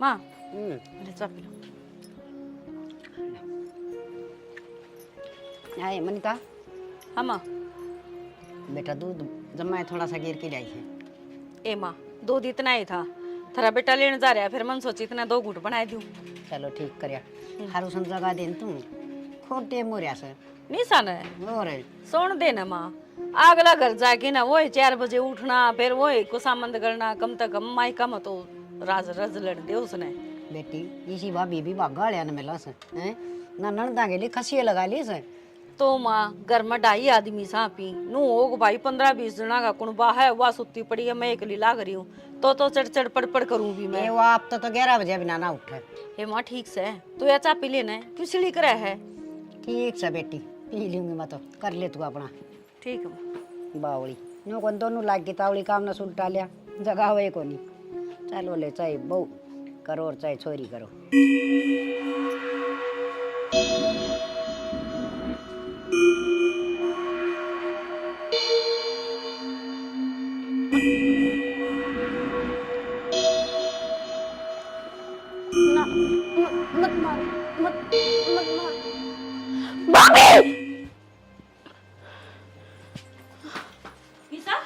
माँ ले चाय पी लो। आए मनीता, हाँ माँ। बेटा दूध जमा है, थोड़ा सा गिर के लाई है। ए माँ, दूध इतना ही था, थारा बेटा लेने जा रहा है, फिर मन सोची इतना 2 घूंट बना दूं। चलो ठीक करया, हारू सन जगा देन तुम खोटे मोरिया से निशान है और सोन देना माँ। अगला घर जाके ना वही 4 बजे उठना, फिर वही को सामंद करना, कम तक कम माई कम तो राज रज लड़ दे उसने। बेटी इसी भाभी भी भागा लिया न मिला से हैं ना नणदा के लिए खसिए लगा ली से। तो माँ घर में 2.5 आदमी सापी नू होग भाई 15-20 जना का कुणबा है, वह सुती पड़ी है, मैं अकेली लाग रही हूँ तो चढ़ चढ़ पड़ पड़ करूँ भी मैं। ये वो आप तो 11 बजे बिना ना उठे। हे माँ ठीक से तू या चा पी लेना है, क्यों सिली करे है। ठीक से बेटी पी लूंगी मैं तो, कर ले तू अपना ठीक है माँ। बावली नो कौन दोनों लाग की तावली काम ना सुलटा लिया जगह हुए को नहीं। चलो ले चाहे बहू करो और चाहे छोरी करो। ना मत मार, मत मत मार भाभी। निशा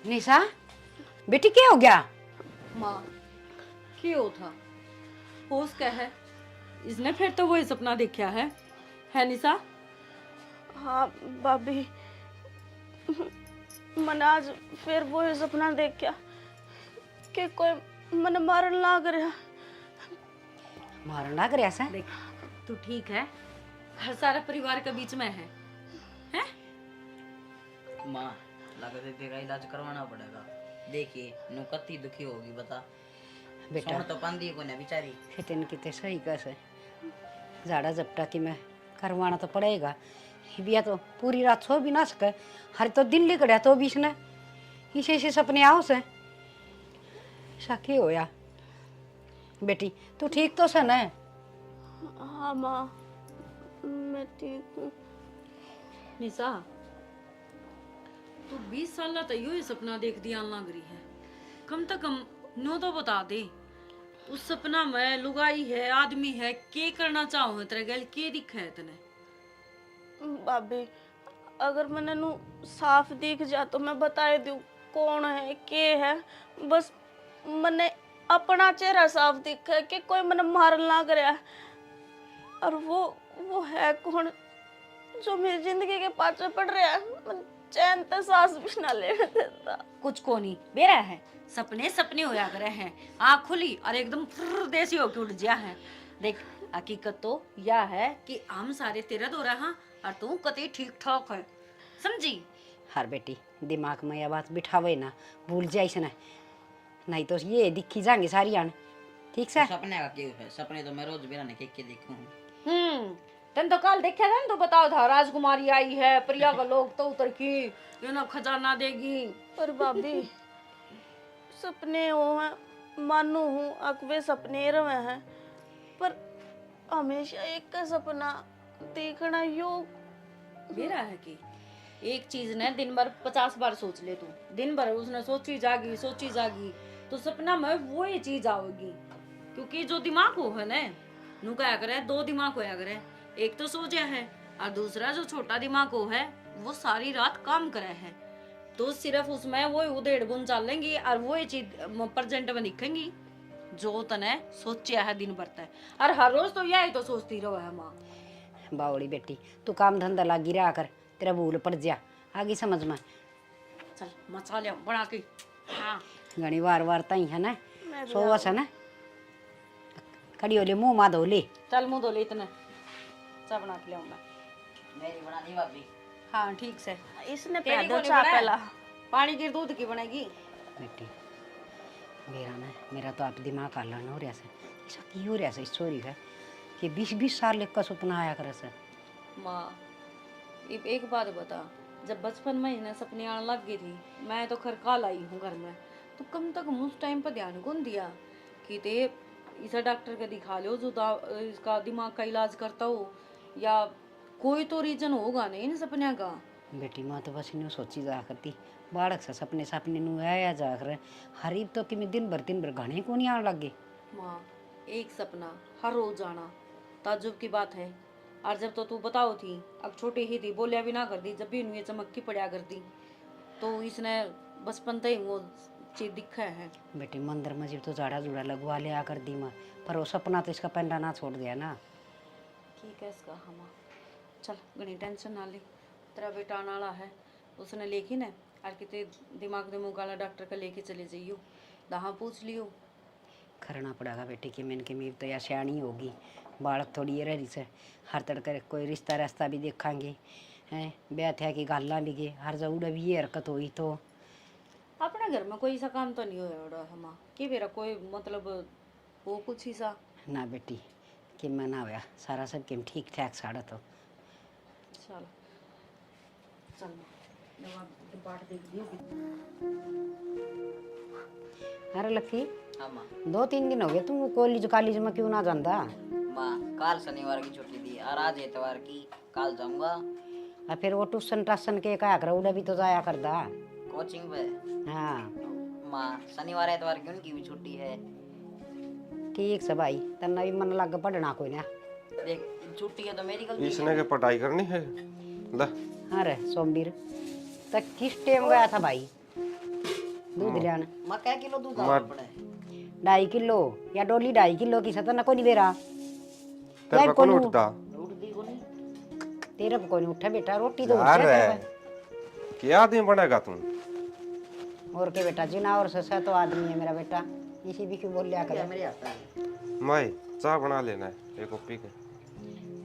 निशा बेटी क्या हो गया? माँ क्यों था होश क्या है, इसने फिर तो वही सपना देखा है निशा? हाँ भाभी, मैंने आज फिर वो ही सपना देखा कि कोई मन मारन लाग रहा। मारन लग रहा सा? देख तू ठीक है, हर सारा परिवार के बीच में है? माँ लगता है तेरा इलाज करवाना पड़ेगा। देखिए नु कत्ती दुखी होगी बता। बेटा सोन तो पांदी को ना बेचारी। फिटन की ते सही कैसे झाड़ा झपटा की मैं करवाना तो पड़ेगा। बिया तो पूरी रात सो भी ना सके, हर तो दिन लिखड़ा तो बीच ने इसे इसे सपने आओ से साकी होया। बेटी तू ठीक तो सन है? हाँ माँ मैं ठीक हूँ। निशा तू 20 साल तो यूं ही सपना देख दिया लग रही है, कम से कम नो तो बता दे उस सपना में लुगाई है आदमी है, के करना चाहो तेरे गल के दिखा है तने? भाभी अगर मैंने नु साफ दिख जा तो मैं बता दूँ कौन है के है, बस मैंने अपना चेहरा साफ दिखा है कि कोई मैंने मारन लाग रहा है। और वो है कौन जो मेरी जिंदगी के पाछे पड़ रहा है, मैं चैन ते सांस भी ना लेने देता। कुछ को नहीं बेरा है, सपने सपने होया करे हैं, आँख खुली और एकदम फुर्र देसी होके उठ गया है। देख हकीकत तो यह है कि हम सारे तेरा दो रहा और तू कतई ठीक ठाक है, समझी? हर बेटी दिमाग में यह बात बिठावे ना, भूल जाइस ना, नहीं तो ये दिखी जाएंगे सारी आने। ठीक से? सपने का क्यों है? सपने तो मैं रोज बेरा ने के देखूं। तन तो कल देखा था तो बताओ था राजकुमारी आई है, प्रिया का लोग तो उतर की ये ना खजाना देगी। पर भाभी सपने वो हैं, मानू हूँ अकवे सपने रहे हैं, पर हमेशा एक का सपना देखना योग। बेरा है कि एक चीज ने दिन भर 50 बार सोच ले तू, दिन भर उसने सोची जागी तो सपना में वो ये चीज आओगी। क्योंकि जो दिमाग हो है ना नु क्या करे, 2 दिमाग होया करे, एक तो सो जा है और दूसरा जो छोटा दिमाग हो है वो सारी रात काम करे है, तो सिर्फ उसमें वो उधेड़ बुन चलेंगी और वो ये चीज प्रेजेंट में दिखेंगी जो तने सोचा है दिन भर तक, और हर रोज तो यही तो सोचती रहो है माँ। बावड़ी बेटी तू काम धंधा लागी रहा कर, तेरा भूल पड़ जा आगे समझ में। चल मचा लिया बना के। हाँ घनी वार तई है ना सोवस है ना, खड़ी हो ले मुंह मा धो ले। चल मुँह धो ले, इतना चाय बना के लियाऊं मैं। मेरी बना दी भाभी। हाँ ठीक से, इसने तेरी को पैदल नहीं चाह बनाया? पहला पानी की दूध की बनेगी। बेटी मेरा तो आप दिमाग हल्ला हो रहा से, ऐसा की हो रहा से स्टोरी है कि 20-20 साल का सपना आया करे से। माँ एक बात बता, जब बचपन में इन्हें सपने आने लग गई थी, मैं तो खर काल आई हूँ घर में, तो कम तक उस टाइम पर ध्यान कौन दिया कि ते इसे डॉक्टर का दिखा लो जो इसका दिमाग का इलाज करता हो, या कोई तो रीजन होगा नहीं इन सपने का। बेटी माँ तो बस इन्हें सोची जा करती बाड़क से सपने नु आया जा कर हरीब तो कि दिन भर घने को नहीं आने लगे। माँ, एक सपना हर रोज आना ताज्जुब की बात है। और जब तो तू बताओ थी, अब छोटी ही थी, बोलिया भी ना कर दी, जब भी इन्हें चमक की पड़ा करती, तो इसने बचपन से ही वो चीज दिखा है। बेटी मंदिर में तो झाड़ा जुड़ा लगवा लिया कर दी मैं, पर वो सपना तो इसका पेंडा ना छोड़ दिया ना। ठीक है इसका हम चल घनी टेंशन ना ले, तेरा बेटा आने वाला है, उसने लेखी न और कितने दिमाग दिमाग वाला डॉक्टर का लेके चले जाइयो, दहाँ पूछ लियो। करना पड़ेगा बेटी कि मैंने की मीर तो या सियाणी होगी, बालक थोड़ी ये रही से हर तड़के कोई रिश्ता रास्ता भी देखांगे हैं, ब्याह थे कि गाला भी गे हर जगह भी ये हरकत हुई तो। अपने घर में कोई सा काम तो नहीं होया हम कि मेरा कोई मतलब वो कुछ ही सा। ना बेटी कि मैं ना होया सारा सब किम ठीक ठाक साड़ा तो। चल चल दवा डिपार्ट देख दियो। अरे लक्की हाँ माँ। 2-3 दिन हो गए तुम कॉलेज में क्यों ना जाता? माँ काल शनिवार की छुट्टी थी और आज इतवार की, काल जाऊंगा और फिर वो ट्यूशन टासन के क्या कर उड़ा भी तो जाया करता। कोचिंग पे। हाँ माँ शनिवार इतवार की उनकी भी छुट्टी है। ठीक से भाई तना भी मन लग पढ़ना कोई ना। देख छुट्टी है तो मेरी गलती इसने के पढ़ाई करनी है ला। अरे सोमवीर तक किस टाइम गया था भाई दूध लेने? माँ क्या किलो दूध माँ- आना पड़े? 2.5 किलो या डोली 2.5 किलो की सतना को नहीं बेरा तेरे यार को कौन कोनू- उठता उठती को नहीं। तेरे को नहीं उठा बेटा रोटी तो यार उठा है क्या आदमी बनेगा तुम? और के बेटा जिना और ससा तो आदमी है मेरा बेटा, इसी भी क्यों बोल लिया क्या कर। मेरे आता है? मैं चाय बना लेना है एक कॉपी के।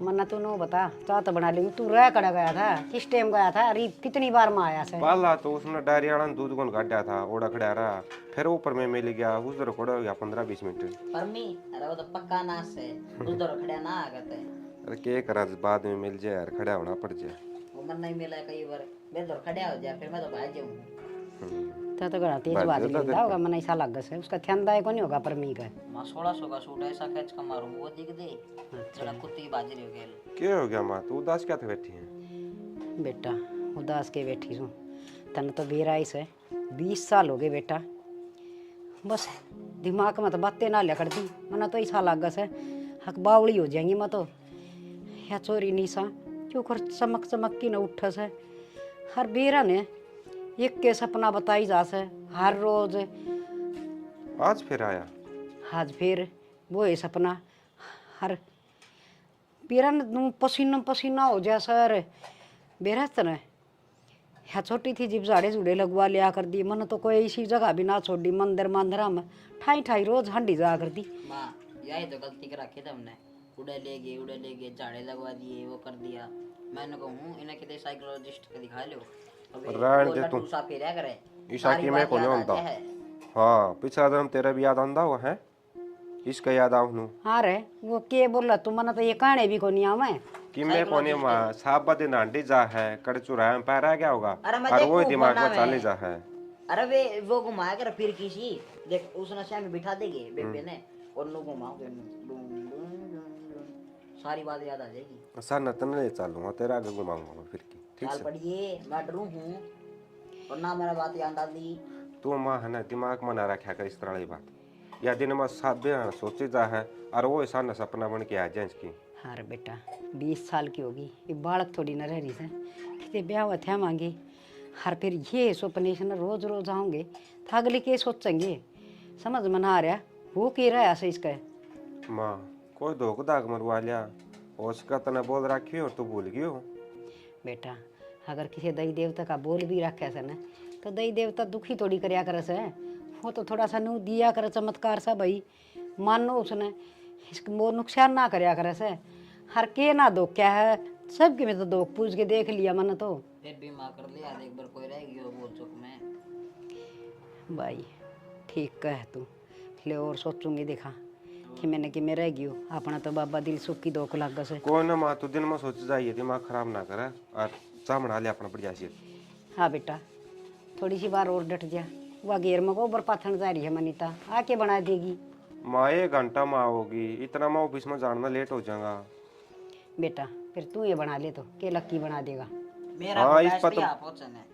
मन्ना तू नो बता चाह तो बना लेंगी, तू रह कड़ा गया था किस टाइम गया था? अरे कितनी बार में आया से? पाला तो उसने डायरी आना दूध कौन काटा था ओड़ा खड़ा रहा, फिर ऊपर में मिल गया उस दर खड़ा हो गया 15-20 मिनट। परमी अरे वो तो पक्का नाश है, उधर खड़ा ना आगत है। अरे के करा बाद में मिल जाए यार, खड़ा होना पड़ जाए। वो मन नहीं मिला कई बार, मैं तो खड़ा हो जाए फिर मैं तो भाग जाऊँ। तो गड़ा तेज बाज लेता होगा मन ऐसा लग से उसका ध्यान दाय को नहीं होगा परमी का। माँ 1600 का सूट ऐसा खींच कर मारूं वो दिख दे जरा कुत्ती की बाजरी हो गेल। क्या हो गया माँ तू उदास क्या थे बैठी है? बेटा उदास के बैठी हूँ तन तो बेराई से 20 साल हो गए बेटा, बस दिमाग में तो बातें ना लिया करती मना तो ऐसा लग से हक बावड़ी हो जाएंगी मैं तो, या चोरी निशा क्यों कर चमक चमक की न उठ से हर बेरा ने एक के सपना बताई जा से हर रोज। आज फिर आया? आज फिर वो है सपना हर बेरा न पसीना पसीना हो जा सर बेरा तने या छोटी थी जिब झाड़े झूड़े लगवा लिया कर दी मन तो कोई ऐसी जगह भी ना छोड़ी मंदिर मंदिरा में ठाई ठाई रोज हंडी जा कर दी। माँ यही तो गलती कर रखी तुमने, उड़े ले गए झाड़े लगवा दिए वो कर दिया। मैंने कहूँ इन्हें कितने साइकोलॉजिस्ट को दिखा लो। रहने दे तू। ईशा की मैं को नहीं होता। हाँ पिछला जन्म तेरा भी याद आंदा हुआ है, इसका याद आऊ हूँ हाँ रे वो के बोला तू मन तो ये कहानी भी को नहीं आवे कि मैं कोने माँ साहब बदे नांडी जा है कड़ चुराया में पैर आ गया होगा अरे मैं और वो देखो दिमाग फोना में चाले में। जा है। अरे वे वो घुमाया कर फिर किसी देख उस नशा में बिठा देंगे बेबे ने और नु घुमाओगे सारी बात याद आ जाएगी। सर नतन ले चालूंगा तेरा आगे घुमाऊंगा फिर की ठीक चाल से। पड़िए मैं डरू हूँ और ना मेरा बात याद आ दी। तू माँ है ना दिमाग में ना रखा कर इस तरह की बात, या दिन में साथ बेरा सोचे जा है और वो ऐसा न सपना बन के आ जाए इसकी। हाँ रे बेटा 20 साल की होगी ये बालक थोड़ी न रह रही से कितने ब्याह हुआ थे मांगे हर फिर ये सपने से न रोज रोज आऊँगे तो अगले के सोचेंगे समझ में ना आ रहा वो कह रहा है ऐसे इसका। माँ कोई धोख दाग मरवा लिया उसका तने बोल रखी और तू भूल गई हो। बेटा अगर किसी दई देवता का बोल भी रखे से न तो दई देवता दुखी थोड़ी करया करे से, वो तो थोड़ा सा नू दिया करे चमत्कार सा भाई मानो उसने इसको वो नुकसान ना करया करे से हर के ना दो क्या है सबके में तो दो पूछ के देख लिया मन तो फिर भी माँ कर लिया एक बार कोई रहेगी और वो चुप में। भाई ठीक कह तू ले और सोचूंगी देखा कि मैंने कि मैं रह गई हूँ अपना तो बाबा दिल सुखी दो लग से। कोई ना माँ तू दिन में सोच जाइए दिमाग खराब ना करे और चाह बना ले अपना बढ़िया से। हाँ बेटा थोड़ी सी बार और डट जा वह घेर में गोबर पाथन जा रही है मनीता आके बना देगी। माँ 1 घंटा माँ होगी इतना मैं ऑफिस में जाना लेट हो जाऊंगा। बेटा फिर तू ये बना ले तो के लक्की बना देगा। मेरा हाँ, इस गैस पर भी तो- आप पहुंचने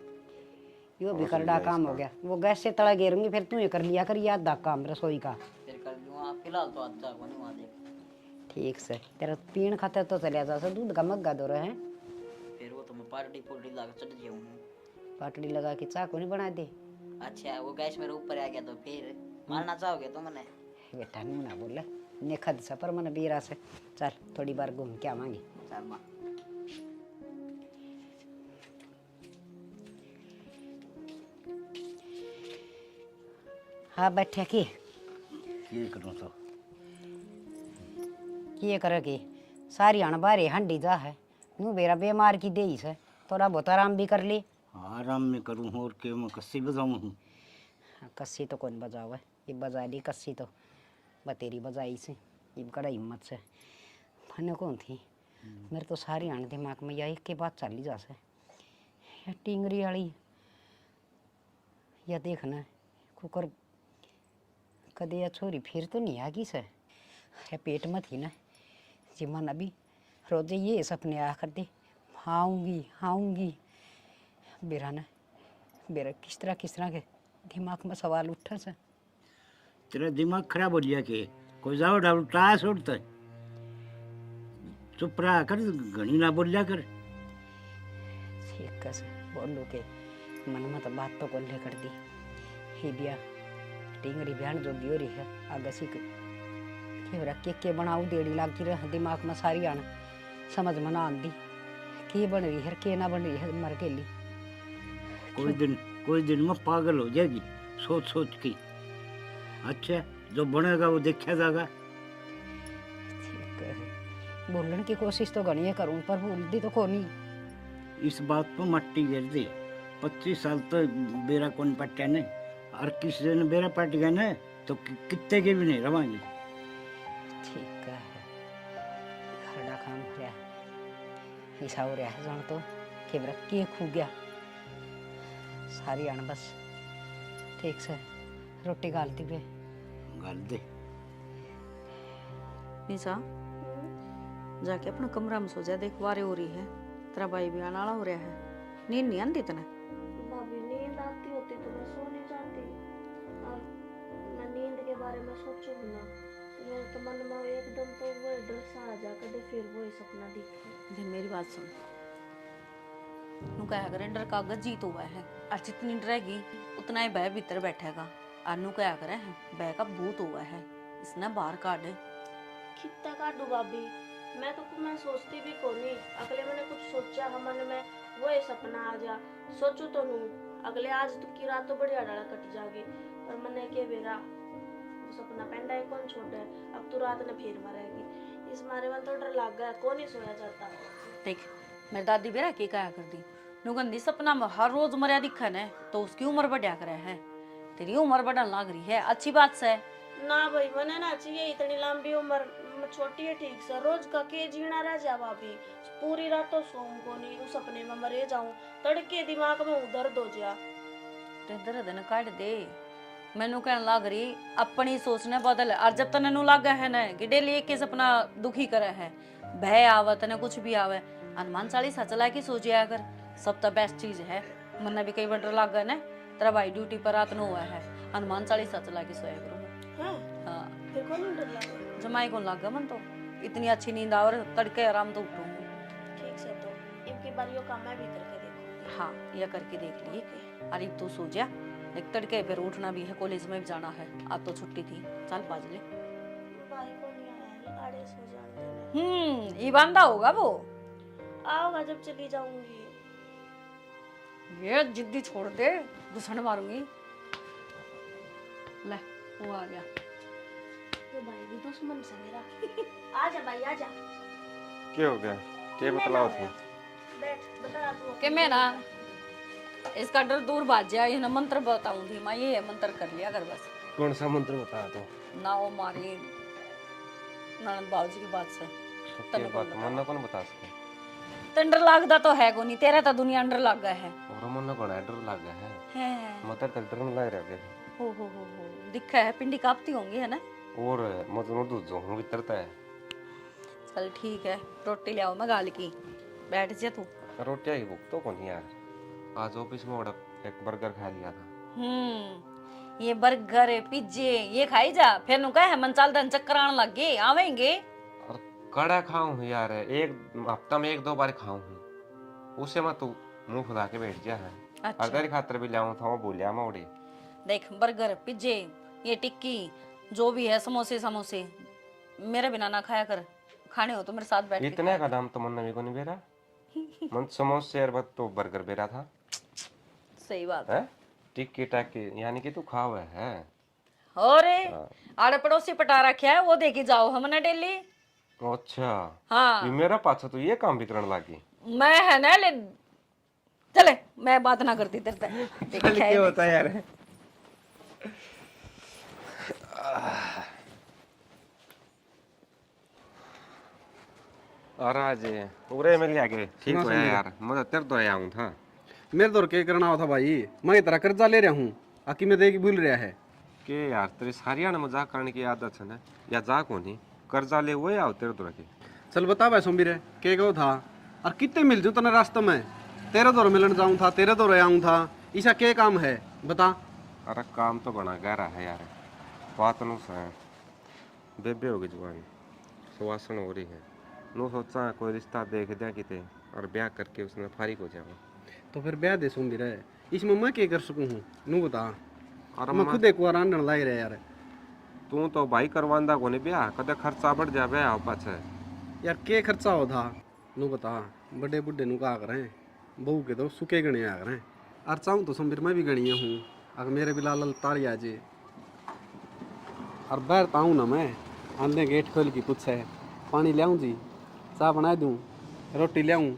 यो भी करड़ा काम हो गया वो गैस से तड़ा घेरूंगी फिर तू ये कर लिया कर याद दा काम रसोई का। फिर कर लूँ हाँ फिलहाल तो आज को नहीं वहाँ देख। ठीक से तेरा पीण खाते तो चलिया जा दूध का मग्गा दो रहे हैं। फिर वो तो मैं पार्टी पुर्टी ला के चढ़ जाऊँ। पाटड़ी लगा के चाकू नहीं बना दे। अच्छा वो गैस मेरे ऊपर आ गया तो फिर मारना चाहोगे तो मैंने। बेटा नहीं ना बोले नेखा दिशा पर मन बीरा से चल थोड़ी बार घूम के आवांगे। चल माँ। हाँ बैठे की करूँ तो किए करे की सारी अणबारे हंडी जा है नू बेरा बीमार की दे से थोड़ा बहुत आराम भी कर ली। हाँ आराम में करूँ और के मैं कस्सी बजाऊँ हूँ। कस्सी तो कौन बजावे ये बजा ली कस्सी तो बतेरी बजाई से ये कड़ा हिम्मत से मैंने कौन थी मेरे तो सारी आने दिमाग में यही के बात चली जा से या टिंगरी वाली या देखना कुकर कदे या छोरी फिर तो नहीं आगी से या पेट में थी ना जी मन अभी रोजे ये सपने आ कर दे आऊँगी बेरा ना बेरा किस तरह के दिमाग में सवाल उठा से। तेरा दिमाग खराब हो गया के कोई जाओ डाल टास उड़ता है। चुप रहा कर घनी ना बोलिया कर। ठीक कैसे बोलू के मन में तो बात तो कोल्हे कर दी ही बिया टिंगरी बहन जो भी हो रही है आगे सीख के बनाऊ देड़ी लागी रह दिमाग में सारी आना समझ में ना आंदी के बन रही है के ना बन रही है मर गेली कोई दिन में पागल हो जाएगी सोच सोच के। अच्छा जो बनेगा वो देखा जाएगा। ठीक है बोलने की कोशिश तो घनी है करूँ पर बोलती तो कोनी। इस बात पर मट्टी गिर दी 25 साल तो बेरा कौन पट्टा नहीं और किसी दिन बेरा पट गया ना तो कितने के भी नहीं रवाएंगे। ठीक है खड़ा काम हो रहा ऐसा हो रहा है जान तो केवरा के खू गया सारी आन बस ठीक से रोटी गालती पे गाल दे। निशा जाके अपना कमरा में सो जा देख वारे हो रही है तेरा भाई भी आने वाला हो रहा है नींद नहीं आती तने। भाभी नींद आती होती तो मैं सो नहीं जाती और मैं नींद के बारे में सोचूं ना तो मेरे तो मन में एकदम तो वो डर सा आ जा कदे फिर वो सपना दिखे। देख मेरी बात सुन नू क्या करे डर कागज जीत हुआ है और जितनी डरेगी उतना ही बह भीतर बैठेगा और नू क्या करे बह का भूत हुआ है इसने बाहर काट कितना काटू भाभी मैं सोचती भी कोनी अगले मैंने कुछ सोचा हम मन में वो सपना आ जा सोचू तो नू अगले आज तो की रात तो बढ़िया डाला कट जागी पर मैंने के बेरा वो सपना पेंडा है कौन छोटे अब तो रात ने फिर मरेगी इस मारे में तो डर लग गया कौन ही सोया जाता। देख मेरी दादी बेरा के क्या कर दी नुगंदी सपना में हर रोज मरिया दिखा न तो उसकी उम्र बढ़िया करे है तेरी उम्र बढ़न लग रही है अच्छी बात से ना भाई मैंने ना चाहिए इतनी लंबी उम्र छोटी है ठीक से रोज का के जीना रह जा भाभी पूरी रात तो सोऊं को नहीं उस सपने में मरे जाऊं तड़के दिमाग में दर्द हो जा ते दर्द न काट दे मैनू कहन लग रही अपनी सोचने बदल और जब तक नू लग है ना कि डेली एक के सपना दुखी करे है भय आवे तने कुछ भी आवे हनुमान चालीसा चला के सो जाया कर सब तो बेस्ट चीज है मन्ना भी कई बार डर लग गए ना तेरा भाई ड्यूटी पर रात न हुआ है हनुमान चालीसा चला के सोया करूँ। हाँ फिर कौन डर लगा जमाई को लग गया मन तो इतनी अच्छी नींद आवर तड़के आराम तो उठूँ। ठीक से तो इनकी बारियों का मैं भी करके देखूंगी। हाँ यह करके देख लिए अरे तू सो जा एक तड़के फिर उठना भी है कॉलेज में भी जाना है आज तो छुट्टी थी चल बाज ले। भाई को नहीं आया आड़े सो जाते ये बंदा होगा वो आओगा जब चली जाऊंगी। ये जिद्दी छोड़ दे घुसन मारूंगी। ले वो आ गया ये भाई भी दुश्मन से मेरा आजा भाई आजा क्या हो गया क्या बतलाओ थे बैठ बता तू कि मैं ना इसका डर दूर भाग जाए ये ना मंत्र बताऊं थी मैं ये मंत्र कर लिया कर बस। कौन सा मंत्र बता दो ना वो मारी ननद बाबूजी की बात से क्या बात मन कौन बता सके तन डर लगदा तो है को नहीं तेरा तो दुनिया अंडर लग गया है और मन को डर लग गया है मतर तक डर में लग रहा है हो दिखा है पिंडी कांपती होंगी है ना और मतलब दूध जो हूं भीतरता है। चल ठीक है रोटी ले आओ मैं गाल की बैठ जा तू। रोटियां की भूख तो कौन यार आज ऑफिस में बड़ा एक बर्गर खा लिया था ये बर्गर पिज्जे ये खाई जा, फिर नु कहे मन चल दन चक्कर आने लग गए आवेंगे। और कड़ा खाऊं हूँ यार, एक हफ्ता में 1-2 बार खाऊं हूँ, उसे मैं तू मुंह फुला के बैठ जा है। अच्छा। और तेरी खातर भी लाऊं था, वो बोलिया मोड़े। देख बर्गर पिज्जे ये टिक्की जो भी है समोसे समोसे मेरे बिना ना खाया कर, खाने हो तो मेरे साथ बैठ के इतने का दाम तो मन नवी को नहीं बेरा। मन समोसे यार बस तो बर्गर बेरा था। सही बात है टिक्की टाकी यानी कि तू खाओ है। और आड़े पड़ोसी पटा रखे है वो देखी जाओ हमने डेली। अच्छा हाँ ये मेरा पाछा तो ये काम भी करने लगी। मैं है ना ले चले मैं बात ना करती तेरे से। क्या होता है यार। और आज पूरे मिल गए ठीक हो यार, मैं तेरे तो आया हूं था। मेरे दौर के करना हो था भाई, मैं इतना कर्जा ले रहा हूँ आकी में देगी भूल रहा है के यार तेरी हरियाणा मजाक करने की आदत है ना, या जा को नहीं कर्जा ले हुए आओ तेरे दौर के। चल बता भाई सोमवीर के गो था और कितने मिल जाऊँ तने रास्ते में, तेरे दौर मिलन जाऊँ था, तेरे दौर आऊँ था, ऐसा क्या काम है बता। अरे काम तो बना गहरा है यार, बात नु से बेबे होगी जवानी सुवासन हो रही है, नु सोचा कोई रिश्ता देख दिया किते और ब्याह करके उसने फारिग हो जाऊँ। तो फिर ब्याह दे सोमवीर, इसमें मैं क्या कर सकूँ हूँ नू बता। और मैं खुद एक बार आंदन लाग रहा यार। तू तो भाई करवांदा को नहीं ब्याह, कदे खर्चा बढ़ जा ब्याह पाछे। यार के खर्चा हो था नू बता, बड़े बुढ़े नू का करें, बहू के तो सुखे गणे आ करें, और चाहूँ तो सोमवीर मैं भी गणिया हूँ, अगर मेरे भी लाल तारी आ जे और बाहर ताऊँ ना मैं आंदे गेट खोल की पूछे पानी लियाऊँ जी, चाय बना दूँ, रोटी लियाऊँ,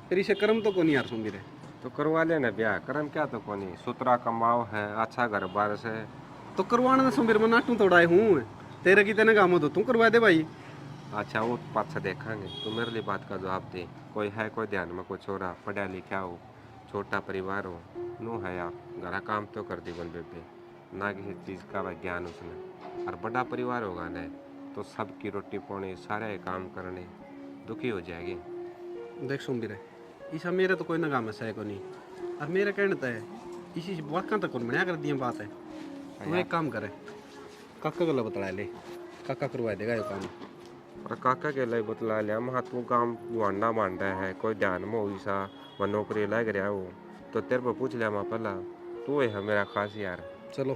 फिर इसे कर्म तो को नहीं यार सोमवीर। तो करवा लेना ब्याह, करम क्या तो कोनी, सुतरा कमाओ है, अच्छा घर बार से। तो करवाना ना सोमवीर, मैं नाटू तोड़ाए हूँ, तेरे की तेने काम हो तो तू करवा दे भाई। अच्छा वो पाछा देखेंगे, तू मेरे लिए बात का जवाब दे। कोई है कोई ध्यान में कोई छोरा पढ़ा लिखा हो, छोटा परिवार हो, नू है यार घरा काम तो कर दी बोल बेबे, ना किसी चीज़ का वह ज्ञान उसने। और बड़ा परिवार होगा ना तो सबकी रोटी पानी सारे काम करने दुखी हो जाएगी। देख सोमवीर ईसा मेरे तो कोई ना काम है सह को नहीं, और मेरे कहने तो है इसी वाक़ा तक कौन बढ़िया कर दिया बात है। तू एक काम करे काका को बतला ले, काका करवा देगा ये काम। और काका के लिए बतला लिया महा तू काम गुआंडा मांडा है, कोई ध्यान में हो सा वह नौकरी लग रहा हो तो तेरे पर पूछ लिया मैं पहला, तू है मेरा खास यार। चलो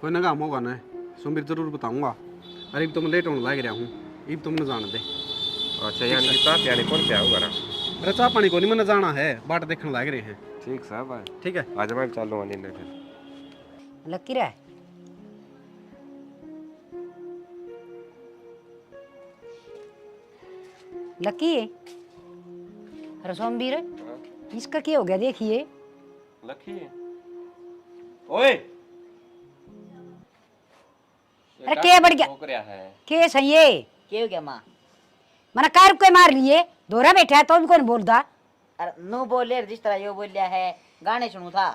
कोई ना काम होगा ना सोमवीर जरूर बताऊंगा। अरे अब तो मैं लेट होने लग रहा हूँ, अब तुमने जान दे। अच्छा यानी कि चाह यानी कौन क्या होगा ना। अरे चाह पानी को नहीं मैंने जाना है, बाट देखने लग रहे हैं। ठीक साहब है, ठीक है आज मैं चालू नींद फिर। लकी रे लकी, अरे सोमवीर इसका क्या हो गया देखिए। लकी ओए अरे क्या बढ़ गया, नौकरिया है के सही है क्या हो गया माँ? मना कार को मार लिए, दोरा बैठा है तो भी कौन बोलता। अरे नो बोले जिस तरह यो बोल लिया है, गाने सुनू था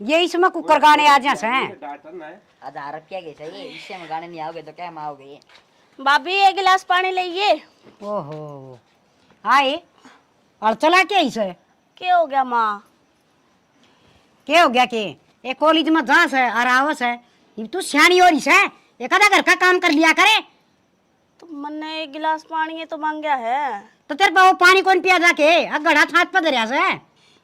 ये इसमें कुकर गाने आ जा से डांटन है। आधा रख क्या कैसे ये इससे में गाने नहीं आओगे तो क्या में आओगे? भाभी एक गिलास पानी लाइए। ओहो आए और चला क्या इसे, क्या हो गया माँ? क्या हो गया के एक कॉलेज में जास है और आवस है, ये तू सियानी हो रही है, एक आधा घर का काम कर लिया करे। तो मैंने एक गिलास पानी तो मांगा है। तो तेरे पे वो पानी कौन पिया जाके गड़ा छात पर दरिया से,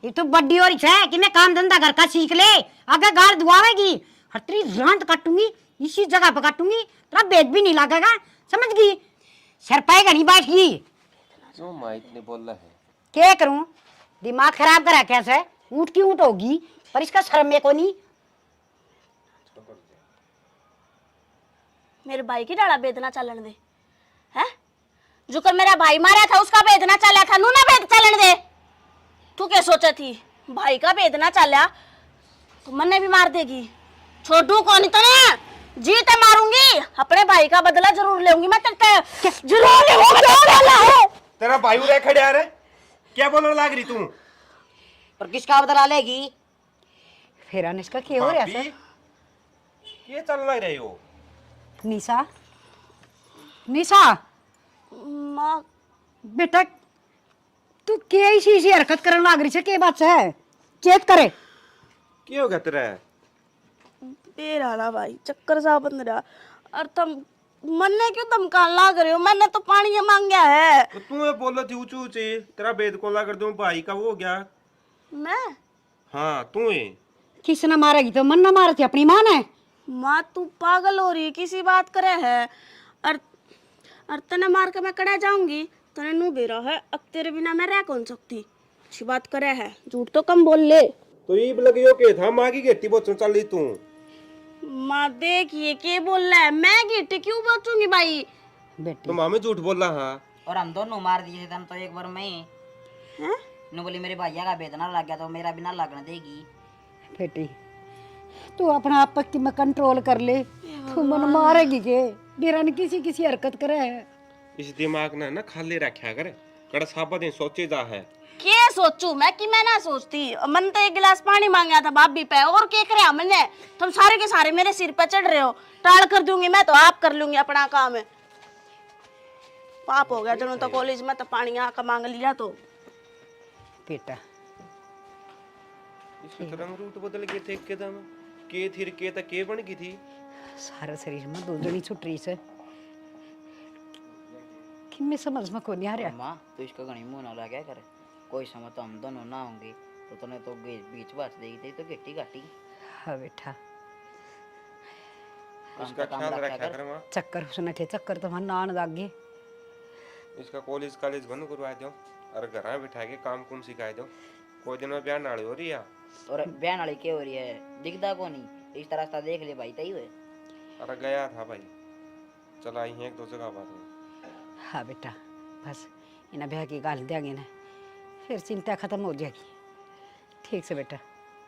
ये तो बड्डी हो रही है कि मैं काम धंधा घर का सीख ले, आगे गाड़ दुआवेगी हर तेरी जान काटूंगी, इसी जगह पर काटूंगी, तेरा बेद भी नहीं लगेगा, समझ गई। सर पाएगा नहीं बैठ गई, क्यों माँ इतने बोल रहा है? क्या करूं, दिमाग खराब करा कैसे, ऊँट की ऊँट होगी पर इसका शर्म में को नहीं। मेरे भाई की डाला बेदना चलन दे है, जो कर मेरा भाई मारा था उसका बेदना चला था, नू ना बेद चलन दे। तू क्या सोचा थी भाई का बेदना चला तो मन्ने भी मार देगी, छोटू कौन तो ना जीते मारूंगी, अपने भाई का बदला जरूर लेऊंगी मैं तेरे जरूर लेऊंगी। तेरा भाई उरे खड़े रे, क्या बोलने लग रही तू? पर किसका बदला लेगी? फिर इसका क्या हो रहा है? ये चल लग रही हो निशा, निशा माँ बेटा तू क्या ऐसी हरकत करने लग रही है, के बात है चेक करे। क्या हो गया तेरा? तेरा ना भाई चक्कर सा बन रहा। और तुम मन ने क्यों धमकान लाग रहे हो? मैंने तो पानी मांगा है। तो तू ये बोला थी ऊंची ऊंची, तेरा बेद कोला कर दूं भाई का वो हो गया। मैं हाँ तू है। किसने मारेगी तो मन ना मारे थे अपनी माँ ने। माँ तू पागल हो रही है, किसी बात करे है। और तने मार के मैं कड़ा जाऊंगी, तने नू बेरा है, अब तेरे बिना मैं रह कौन सकती। अच्छी बात करे है, झूठ तो कम बोल ले। तो ये लगियो के था माँ की घेटी बोचन चल रही तू। माँ देखिए के बोल रहा है, मैं गिट्टी क्यों बचूंगी भाई? बेटी तो माँ में झूठ बोल रहा। हाँ और हम दोनों मार दिए थे तो एक बार मैं हैं? नु बोली मेरे भैया का बेदना लग गया तो मेरा बिना लगने देगी। बेटी तू अपना आप की में कंट्रोल कर ले। तू मन मारेगी के मेरा ने किसी किसी हरकत करे है। इस दिमाग ने ना खाली रखा कर, कड़ा साबा दिन सोचे जा है। क्या सोचू मैं कि मैं ना सोचती। मन तो एक गिलास पानी मांगा था भाभी पे, और क्या करे हमने? तुम सारे के सारे मेरे सिर पे चढ़ रहे हो। टाल कर दूंगी मैं तो आप कर लूंगी अपना काम है। पाप हो गया जनों तो कॉलेज में तो पानी आका मांग लिया तो। बेटा इसमें तो रंग रूट बदल गए थे एकदम। के थी के तक के बन गई थी। सारा शरीर में दो जनी छुट रही से कि मैं समझ में को नहीं आ रहा। माँ तो इसका घनी मुंह ना लगा करे, कोई समय तो हम दोनों ना होंगे तो तूने तो बीच बात देगी थी तो गिट्टी घाटी हाँ बेटा इसका ख्याल रखा कर माँ। चक्कर उसने थे चक्कर तो मन आने लग गए। इसका कॉलेज कॉलेज बंद करवा दो और घर में बिठा के काम कुम सिखा दो। कोई दिन में ब्याह नाड़ी हो रही है। और बहन वाली क्या हो रही है, दिखता को नहीं। इस रास्ता देख ले भाई तई हुए। अरे गया था भाई, चला आई एक दो जगह बात में। हाँ बेटा बस इन्हें ब्याह की गाल देंगे ना फिर चिंता खत्म हो जाएगी। ठीक से बेटा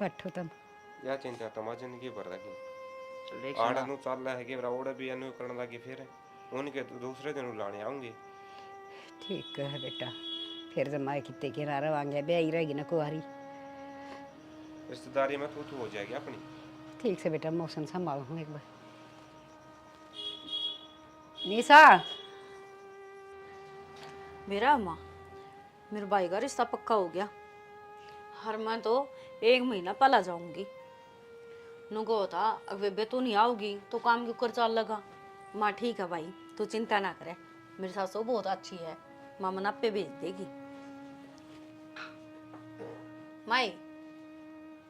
बैठो तुम। या चिंता तुम्हारी जिंदगी भर रखी। देख आड़ सुना, नु चल रहा है कि ओड़े भी अनु करने लगी फिर उनके दूसरे दिन लाने आऊंगी। ठीक है बेटा फिर जमाए कितने के नारा वांगे ब्याह ही रहेगी ना कुआरी। रिश्तेदारी में तू हो जाएगी अपनी। ठीक से बेटा मौसम संभालो हूँ एक बार। निशा मेरा माँ मेरे भाई का रिश्ता पक्का हो गया। हर मैं तो 1 महीना पहला जाऊंगी। नुको था अब बे तू नहीं आओगी तो काम के ऊपर चल लगा। माँ ठीक है भाई तू चिंता ना करे, मेरी सासू बहुत अच्छी है, माँ मना पे भेज देगी। माई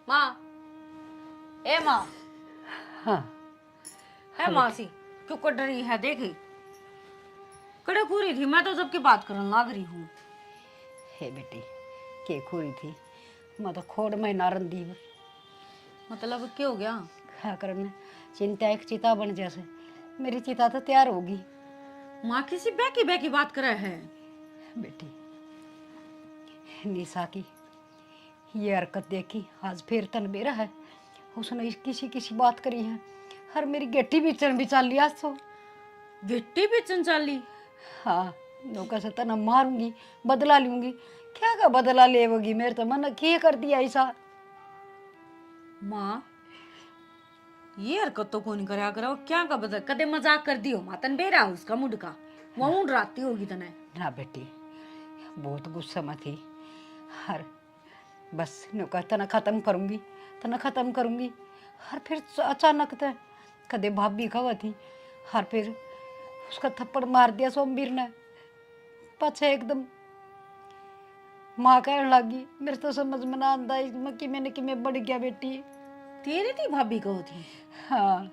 माँ ए माँ हाँ है मासी क्यों कट रही है? देखी कड़े पूरी थी मैं तो सबकी बात करने लग रही हूँ। हे बेटी के खोरी थी मैं तो खोड़ में नारंदी में मतलब क्या हो गया? क्या करने चिंता एक चिता बन जैसे मेरी चिता तो तैयार होगी। माँ किसी बैकी बैकी बात करे है। बेटी निशा की ये हरकत देखी आज फिर तन बेरा है। उसने किसी किसी बात करी है हर मेरी गेटी बीचन भी चल लिया सो। गिट्टी बेचन चाली? हाँ नौका से तना मारूंगी बदला लूंगी। क्या का बदला लेवगी? मेरे तो मन क्या कर दिया ऐसा। माँ ये हरकत तो कौन करा करो, क्या का बदल कदे मजाक कर दियो मातन बेरा उसका मुड का वो ऊँट राती होगी तने। ना बेटी बहुत गुस्सा में थी हर बस नौका तना खत्म करूंगी तना खत्म करूंगी। हर फिर अचानक तो कदे भाभी खवा थी हर फिर उसका थप्पड़ मार दिया सोमवीर ने। पछे एकदम माँ कहने लगी मेरे तो समझ में ना आता इसमें कि मैंने कि मैं बढ़ गया बेटी। तेरी थी भाभी को थी? हाँ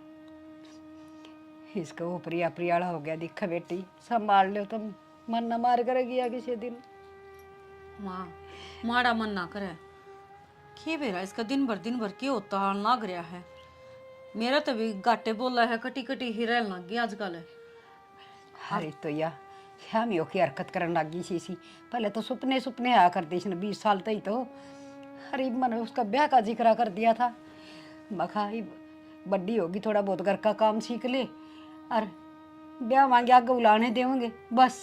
इसका वो प्रिया प्रियाड़ा हो गया दिखा बेटी संभाल लो तुम मन न मार करेगी या किसी दिन। माँ माड़ा मन ना करे के बेरा इसका दिन भर के होता हाल लाग रहा है। मेरा तो भी गाटे बोला है कटी कटी ही रहने लग गई आजकल। अरे तो या हम यो की हरकत करने लगी सी पहले तो सुपने सुपने आया करती इसने 20 साल तक ही तो। अरे मैंने उसका ब्याह का जिक्र कर दिया था मखा ही बड्डी होगी थोड़ा बहुत घर का काम सीख ले और ब्याह मांगे आगे बुलाने देंगे बस।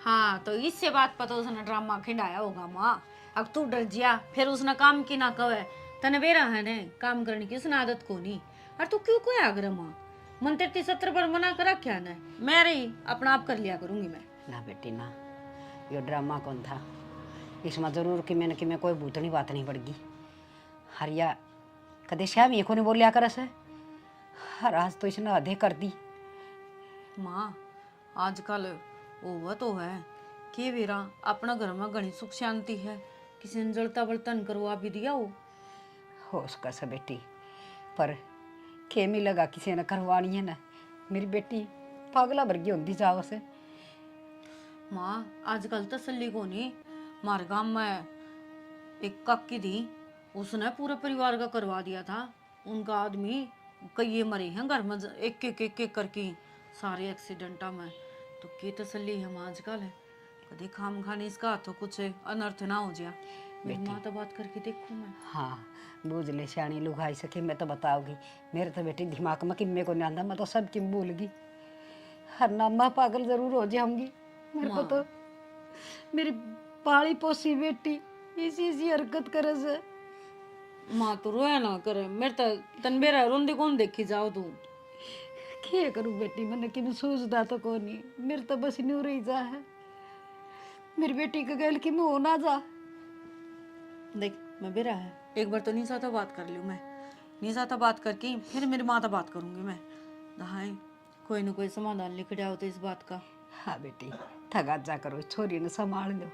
हाँ तो इससे बात पता उसने ड्रामा खिंडाया होगा माँ। अब तू डर जिया फिर उसने काम की ना कवे तने बेरा है ने काम करने की उसने आदत को नहीं। और तू क्यों कोई आग्रह माँ मन 33-70 पर मना करा क्या ना मैं रही अपना आप कर लिया करूंगी मैं। ना बेटी ना यो ड्रामा कौन था इसमें जरूर कि मैंने कोई भूतनी बात नहीं पड़गी। हरिया कदे श्यामी को नहीं बोलिया कर से। हर आज तो इसने आधे कर दी। माँ आजकल वो तो है कि वीरा अपना घर में घनी सुख शांति है, किसी ने जलता बर्तन करवा भी दिया हो उसका से बेटी, पर खेमी लगा किसी ने करवानी है ना। मेरी बेटी पागला वर्गी होती जाओ से। माँ आजकल तसल्ली को नहीं। हमारे गांव में एक काकी थी, उसने पूरे परिवार का करवा दिया था। उनका आदमी कई मरे हैं घर में, एक करके सारे एक्सीडेंटा में। तो की तसल्ली है माँ आजकल है, कभी खाम खाने इसका तो कुछ अनर्थ ना हो जाए। मेरी माँ तो बात करके देखूँ मैं। हाँ बूझ ले सियाणी लुगाई सके, मैं तो बताऊगी। मेरे तो बेटी दिमाग में किम्मे को नहीं आंदा, मैं तो सब किम भूल गई। हर नामा पागल जरूर हो जाऊंगी। मेरे को तो मेरी पाली पोसी बेटी इसी हरकत करे से। माँ तो रोया ना करे, मेरे तो तनबेरा रोंदे कौन देखी जाओ तू। क्या करूं बेटी, मैंने किन सोचदा तो को नहीं। मेरे तो बस न्यू रही जा है। मेरी बेटी के गल की मुँह ना जा। देख मैं बेरा है, एक बार तो निशा तो बात कर लूँ मैं। निशा तो बात करके फिर मेरी माँ तो बात करूंगी मैं। दहाई कोई ना कोई समाधान लिख आओ तो इस बात का। हाँ बेटी थगा जा करो, छोरी ने संभाल दो।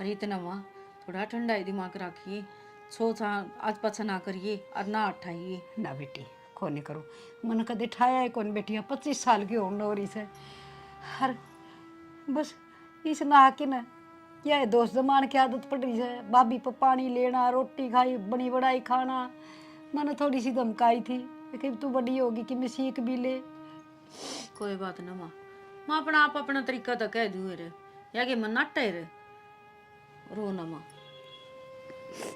अरे इतना माँ थोड़ा ठंडा ही दिमाग रखिए, सोचा आज पाछा ना करिए और ना उठाइए। ना बेटी को नहीं करूँ, मन कदे ठाया है कौन बेटी। 25 साल की होने और इसे हर बस इस नहा के ना यह दोस्त जमान की आदत पड़ रही है। भाभी पर पानी लेना, रोटी खाई, बनी बड़ाई खाना। मैंने थोड़ी सी धमकाई थी कि तू बड़ी होगी कि मैं सीख भी ले। कोई बात ना माँ, माँ अपना आप अपना तरीका तो कह दूँ रे, या कि मन नाटा है रे। रो ना माँ,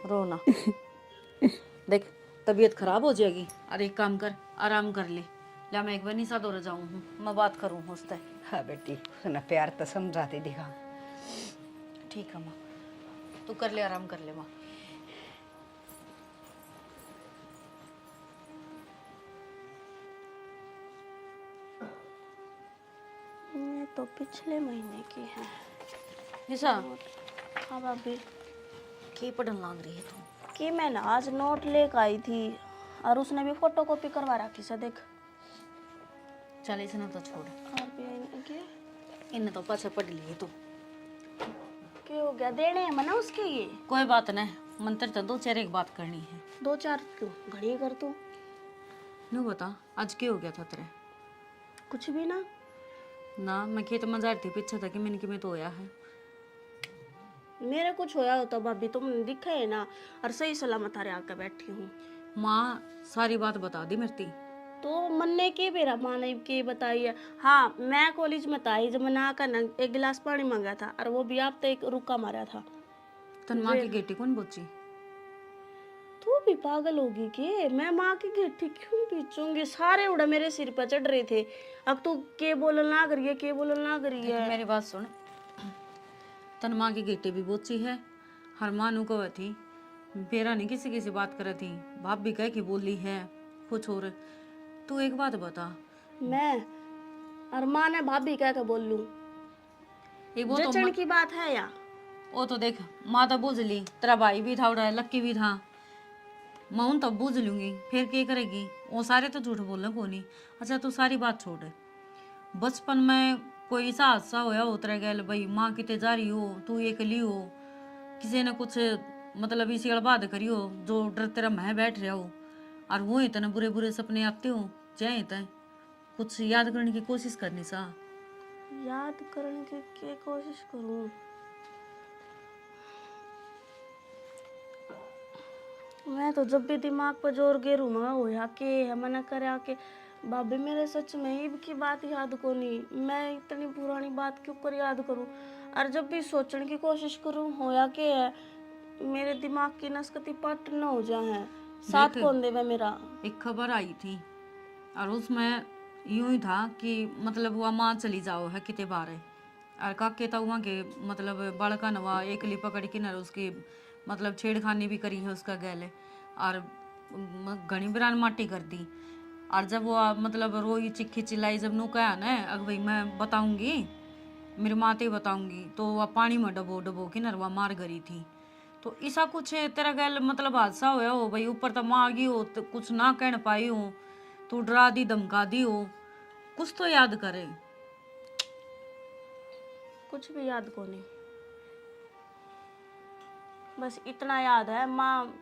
रो ना। देख तबीयत खराब हो जाएगी, और एक काम कर आराम कर ले। ला मैं एक बार निशा दौड़ जाऊँ हूँ, मैं बात करूँ उससे। हाँ बेटी उसने प्यार तो समझाते दिखा। ठीक है माँ, तू कर ले, आराम कर ले माँ। ये तो पिछले महीने की है। निशा हाँ भाभी, की पढ़न लग रही है तू? कि मैं ना आज नोट लेकर आई थी और उसने भी फोटो कॉपी करवा रखी से। देख चल इसे ना तो छोड़, RBI ने के इन्हें तो पाछा पढ़ लिए तू। क्या हो गया, देने हैं मना उसके ये। कोई बात नहीं, मंत्र तो 2 4 एक बात करनी है। 2-4 क्यों घड़ी कर तू। नू बता आज क्या हो गया था तेरे? कुछ भी ना। ना मैं खेत में जा रही थी, पीछे था कि मैंने कि मैं तो होया है। मेरे कुछ होया होता भाभी, तुमने दिखा है ना, और सही सलामत हारे आकर बैठी हूँ। माँ सारी बात बता दी मेरी। तो मन ने के बेरा माँ ने के बताई है। हाँ मैं कॉलेज में था, जब मैंने आकर ना 1 गिलास पानी मांगा था, और वो भी आप तो एक रुका मारा था। तन माँ की गेटी कौन बोची? तू भी पागल होगी के? मैं माँ की घेटी क्यों पीछूंगी? सारे उड़ा मेरे सिर पर चढ़ रहे थे। अब तू के बोलना ना करिए, के बोलना ना करिए। मेरी बात सुन, तन माँ की गेटी भी बोची है। हर माँ नु कह थी, बेरा नहीं किसी किसी बात करे थी, बाप भी कह के बोली है कुछ और। तू एक बात बता, मैं और माँ ने भाभी कह के बोल लूं, एक वो तो जचन की बात है या? वो तो देख माँ तो बूझ ली, तेरा भाई भी था उड़ा, लक्की भी था, मैं उन तब बूझ लूंगी, फिर क्या करेगी? वो सारे तो झूठ बोलना को नहीं। अच्छा तू सारी बात छोड़, बचपन में कोई ऐसा हादसा होया हो तेरे गैल, भाई माँ किते जा रही हो, तू अकेली हो, किसी ने कुछ मतलब इसी बात करी हो जो डर तेरा मैं बैठ रहा हो, और वो इतने बुरे बुरे सपने आते हो चाहे तय कुछ याद करने की कोशिश करनी सा। याद करने की क्या कोशिश करूं? मैं तो जब भी दिमाग पर जोर गेरू मैं होया के है मना करा के। भाभी मेरे सच में ही की बात याद को नहीं, मैं इतनी पुरानी बात क्यों कर याद करूं? और जब भी सोचने की कोशिश करूं होया के है मेरे दिमाग की नसकती पट न हो जाए। साथ देख, कौन देवे मेरा? एक खबर आई थी और उसमें यूं ही था कि मतलब वह माँ चली जाओ है किते बार है, और काके था वहाँ के मतलब बड़का नवा एकली पकड़ के न उसकी मतलब छेड़खानी भी करी है उसका गैले, और घनी बिरान माटी कर दी। और जब वो मतलब रोई चिक्की चिल्लाई, जब नू कहा ना अग भाई मैं बताऊंगी, मेरी माते बताऊंगी, तो वह पानी में डबो डबो के नरवा मार गई थी। तो ऐसा कुछ तेरा गैल मतलब हादसा होया हो भाई, ऊपर तो माँ आ गई हो तो कुछ ना कह पाई हो, तू डरा दी धमका दी हो, कुछ तो याद करे। कुछ भी याद को नहीं, बस इतना याद है माँ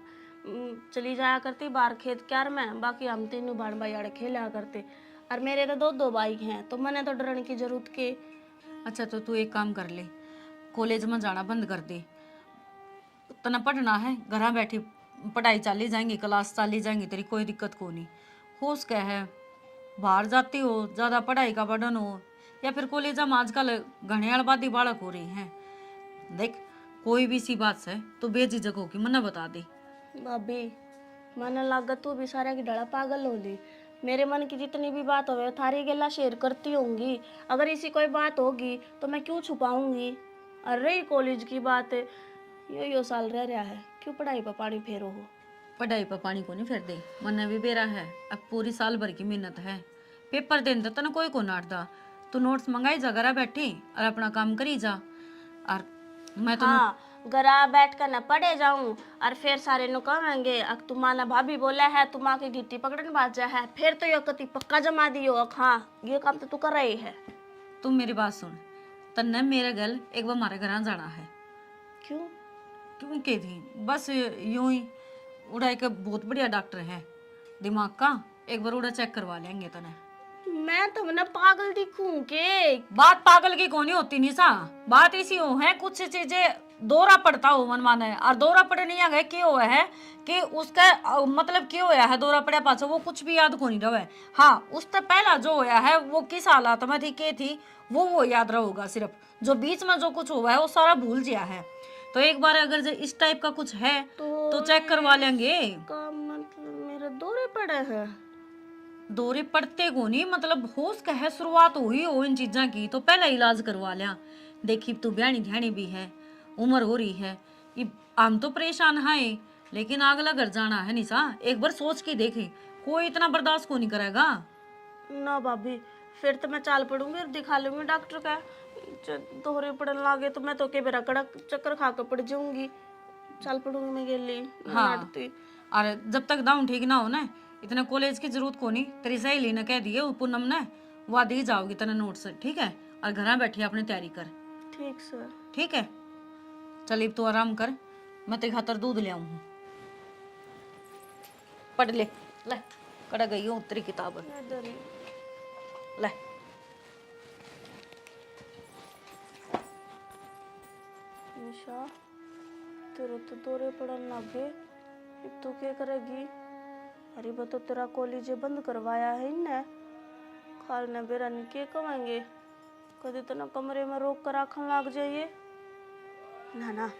चली जाया करती बाहर खेत क्यार में, बाकी हम तीनों भाण भाई खेला करते। और मेरे तो दो दो बाइक हैं, तो मैंने तो डरने की जरूरत के। अच्छा तो तू एक काम कर ले, कॉलेज में जाना बंद कर दे, तना पढ़ना है घर बैठी पढ़ाई चाली जाएंगी, क्लास चाली जाएंगी, तेरी कोई दिक्कत को नहीं। होश क्या है, बाहर जाती हो ज़्यादा पढ़ाई का बर्डन हो, या फिर कॉलेज में आजकल घने आबादी बालक हो रही हैं। देख कोई भी सी बात से तो बेझिझक होगी मना बता दे। भाभी मन लागा तू भी सारे की डड़ा पागल होली, मेरे मन की जितनी भी बात होवे थारी गेला शेयर करती होंगी। अगर इसी कोई बात होगी तो मैं क्यों छुपाऊंगी। और रही कॉलेज की बात, यो साल रह रहा है, क्यों पढ़ाई पर पानी फेरो हो। पढ़ाई पर पानी को नहीं फेर दे, मन भी बेरा है, अब पूरी साल भर की मेहनत है, पेपर देने तो तना कोई को नाटदा, तू नोट्स मंगाई जा घर बैठी और अपना काम करी जा। और मैं तो हाँ गरा बैठ कर न पढ़े जाऊं और फिर सारे नु कहेंगे अक तुम्हारा भाभी बोला है तुम आके गिट्टी पकड़न बाजा है, फिर तो यो कति पक्का जमा दियो। हाँ ये काम तो तू कर रही है। तुम मेरी बात सुन, तन्ने मेरे गल एक बार हमारे घर जाना है। क्यों? क्यों के थी बस यूं ही, उड़ा एक बहुत बढ़िया डॉक्टर है दिमाग का, एक बार उड़ा चेक करवा लेंगे तने। मैं तो ना पागल दिखूं के? बात पागल की कौन होती निशा, बात इसी हो है कुछ चीजें दौरा पड़ता हो मन माने, और दौरा पड़े नहीं आ गए क्यों हुआ है कि उसका मतलब क्यों होया है दौरा पड़े पाछो वो कुछ भी याद को नहीं रहे। हाँ उससे पहला जो होया है वो किस हालात में थी के थी वो याद रहेगा, सिर्फ जो बीच में जो कुछ हुआ है वो सारा भूल गया है। तो एक बार अगर जो इस टाइप का कुछ है तो चेक करवा लेंगे। का मतलब मेरे दौरे पड़े हैं? दौरे पड़ते को नहीं, मतलब होश का है शुरुआत हुई हो इन चीजा की तो पहला इलाज करवा लिया। देखी तू ब्याणी ध्यानी भी है, उम्र हो रही है, ये हम तो परेशान है लेकिन अगला घर जाना है निशा, एक बार सोच के देखे, कोई इतना बर्दाश्त को नहीं करेगा। ना भाभी फिर तो मैं चाल पड़ूंगी और दिखा लूंगी डॉक्टर का। दोहरे पड़न लागे तो मैं तो के बेरा कड़क चक्कर खा कर पड़ जाऊंगी, चाल पड़ूंगी मैं गेली। हाँ और जब तक दाऊं ठीक ना हो ना, इतना कॉलेज की जरूरत को नहीं, तेरी सहेली ने कह दिए पूनम ने वह दी जाओगी तना नोट्स, ठीक है? और घर बैठी अपनी तैयारी कर। ठीक सर। ठीक है चल अब तू आराम कर, मैं तेरे खातर दूध ले आऊं, पढ़ ले कड़ा गई हूँ तेरी किताब ले। निशा तेरे तो दौरे पड़न लगे, अब तू क्या करेगी? अरे वो तो तेरा कॉलेज बंद करवाया है इनने, खाल ने बेरा ने के कमाएंगे, कभी तो ना कमरे में रोक कर आखन लग जाइए। ना ना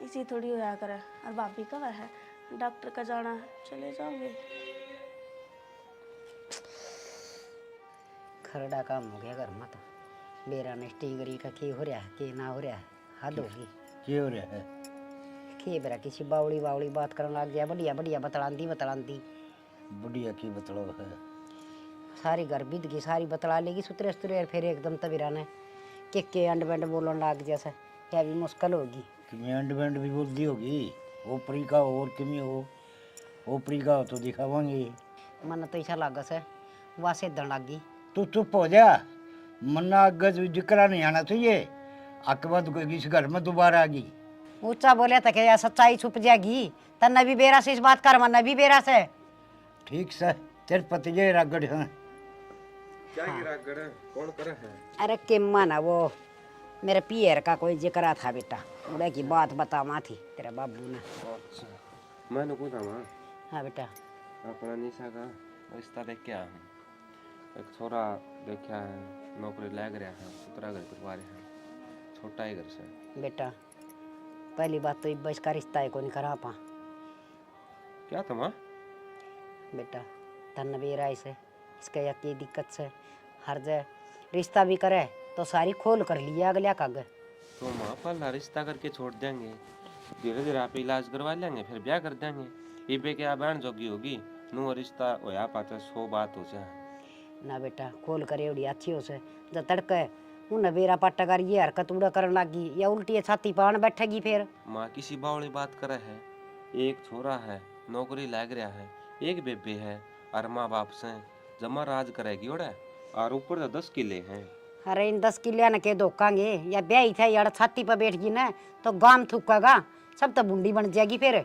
इसी थोड़ी होया करे। और भाभी कब है? डॉक्टर का जाना है, चले जाओगे। खरड़ा काम हो गया घर में तो, बेरा ने स्टीगरी का की हो रहा है के ना हो रहा है, हद होगी। ये हो रहा है के बेरा किसी बावड़ी बावड़ी बात करने लग गया, बढ़िया बढ़िया बतलांदी बढ़िया की बतलो है। सारी घर बीत गई, सारी बतला लेगी सुतरे सुतरे, फिर एकदम तबीरा ने के अंड बंड बोलन लग जैसे क्या भी मुश्किल होगी। किमें अंड बैंड भी बोल दी होगी, ओपरी का हो और किमें हो, ओपरी का हो तो दिखावांगे। मन तो ऐसा लगा से वहाँ से दन लगी। तू चुप हो जा, मन्ना गज जिक्रा नहीं आना चाहिए, आके बाद इस घर में दोबारा आ गई। ऊंचा बोले तो क्या सच्चाई छुप जाएगी, तन्ने भी बेरा से इस बात कर, मन भी बेरा से। ठीक से तेरे पति जे रागड़ है। क्या गिरा गड़ कौन करे है? अरे के ना वो मेरे पियर का कोई जिक्र था बेटा, उड़ा की बात बतावा थी तेरे बाबू ने। अच्छा मैंने पूछा माँ हाँ बेटा। अपना निशा का रिश्ता देख के आया हूँ, एक छोरा देखा है, नौकरी लग रहा है, उतरा घर करवा रहे हैं, छोटा ही घर से। बेटा पहली बात तो इब्बा इसका रिश्ता है कौन करा पा। क्या था माँ? बेटा तन भी राय से इसका या की दिक्कत से हर जगह रिश्ता भी करे तो सारी खोल कर लिया अगला काग। तो माँ पहला रिश्ता करके छोड़ देंगे, धीरे धीरे आप इलाज करवा लेंगे, फिर ब्याह कर देंगे। इबे क्या बहन जोगी होगी, नु रिश्ता होया पाते 100 बात हो जाए। ना बेटा खोल कर एवड़ी अच्छी हो से, जब तड़के उन्हें बेरा पाटा कर ये हरकत उड़ा करने लगी या उल्टी छाती पान बैठेगी फिर। माँ किसी बावली बात करे है। एक छोरा है, नौकरी लग रहा है, एक बेबे है, और माँ बाप से जमा राज करेगी ओड़ा, और ऊपर तो 10 किले हैं। अरे इन 10 किलिया न के धोखांगे या ब्याही था यार छाती पर बैठ गई ना तो गाम थूकेगा, सब तो बूंदी बन जाएगी फिर।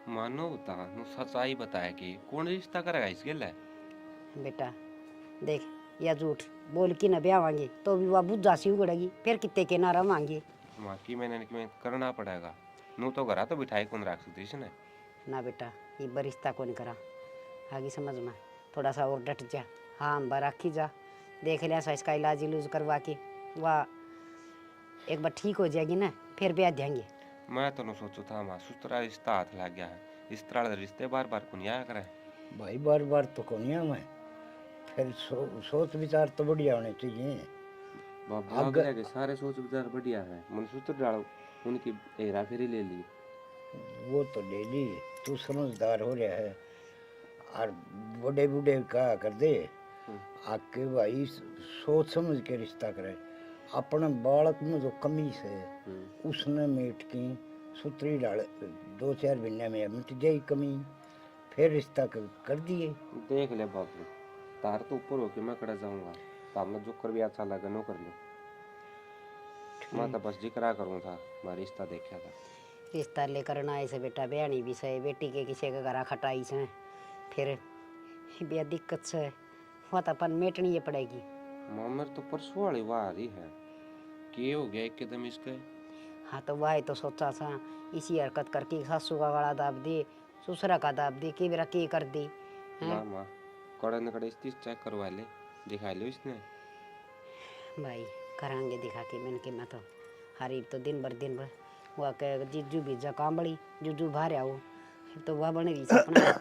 मानो बता, नु सच्चाई बताएगी, कौन रिश्ता करेगा इसके लिए? बेटा देख, या झूठ बोल की न ब्यावांगे तो भी वह बुझा सी उगड़ेगी, फिर कितने के ना रवांगे। माँ की मैंने करना पड़ेगा। नु तो घरा तो बिठाई कौन रख सकती इसने। ना बेटा ये बरिश्ता कौन करा, आगे समझ में थोड़ा सा और डट जा। हाँ हम राखी जा, देख लिया सा इसका इलाज इलूज करवा के वह एक बार ठीक हो जाएगी ना, फिर ब्याह देंगे। मैं तो न सोचू था माँ, सुतरा रिश्ता हाथ लग गया है, इस तरह के रिश्ते बार बार कौन आया करे। भाई बार बार तो कोनिया में फिर सोच विचार तो बढ़िया होने चाहिए। बाबा अगले के सारे सोच विचार बढ़िया है, मन सूत्र डालो उनकी हेरा फेरी ले ली। वो तो ले ली, तू समझदार हो रहा है, और बड़े बूढ़े कहा कर दे आके भाई सोच समझ के रिश्ता करे। अपने बालक में जो कमी है उसने मेट की सुतरी डाल 2-4 महीने में मिट जाए कमी, फिर रिश्ता कर दिए। देख ले बाबू, तार तो ऊपर होके मैं कड़ा जाऊंगा, सामने जो कर भी अच्छा लगा नो कर लो। मैं तो बस जिक्रा करूँ था, मैं रिश्ता देखा था। रिश्ता लेकर ना ऐसे बेटा ब्यानी भी सही, बेटी के किसी के घर खटाई से फिर ब्याह दिक्कत से वह तो अपन मेटनी पड़ेगी। मामर तो परसों वाली वाह रही है, क्या हो गया एकदम इसके? हाँ तो वह तो सोचा था इसी हरकत करके सासू का गला दाब दी, ससुरा का दाब दी, कि मेरा की कर दी। माँ माँ कड़े न कड़े स्थिति चेक करवा ले, दिखा लो इसने। भाई करांगे दिखा के, मैंने कि मैं तो हरी तो दिन भर वह कह जीजू बीजा कांबड़ी जुजू बाहर आओ, तो वह बने रही सपना।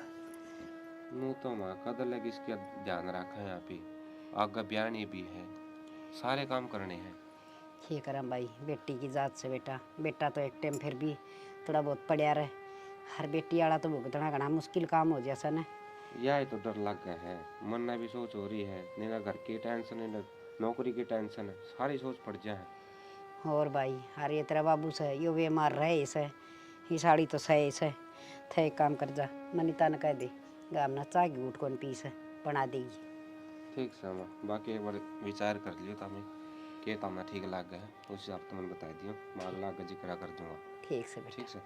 नू तो माँ कदर लगी इसका ध्यान रखा है, यहाँ पे आगे ब्यानी भी है, सारे काम करने हैं। ये करम भाई बेटी की जात से बेटा, बेटा तो एक टाइम फिर भी थोड़ा बहुत पड़िया रहे, हर बेटी वाला तो भुगतना घना मुश्किल काम हो जैसा न। यह तो डर लग गया है, मन में भी सोच हो रही है, नहीं ना घर की टेंशन है ना नौकरी की टेंशन है, सारी सोच पड़ जाए। और भाई अरे ये तेरा बाबू से यो वे मार रहे इसे, ये साड़ी तो सही इसे थे, एक काम कर जा मनीता ने कह दे गाम ना चागी उठ कौन पीस बना देगी। ठीक से माँ, बाकी एक बार विचार कर लियो तमें के तमना ठीक लग गया, उस हिसाब से मैंने बता दियो, मार लाग जिक्र कर दूंगा। ठीक से बेटा, ठीक से।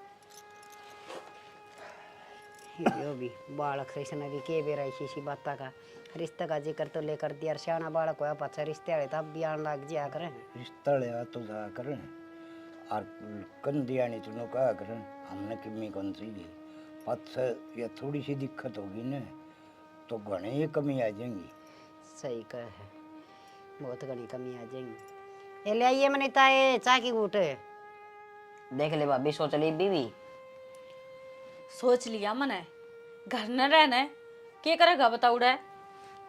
यो भी बालक से इसने भी के बेरा इसी बात का रिश्ते का जिक्र तो लेकर दिया, सियाना बालक होया पाछा रिश्ते वाले तब भी आन लग जाया करें। रिश्ता ले तो जा करें, और कन दिया नहीं तुमने कहा करें हमने किमी कौन चाहिए पथ या थोड़ी सी दिक्कत होगी ना तो घने ही कमी आ जाएंगी। सही कह है, बहुत घनी कमी आ जाएंगी। ये ले आइए मनीता ये चाय की घूट। देख ले भाभी, सोच ली बीवी? सोच लिया मने, घर न रहना क्या करेगा बताओ रे?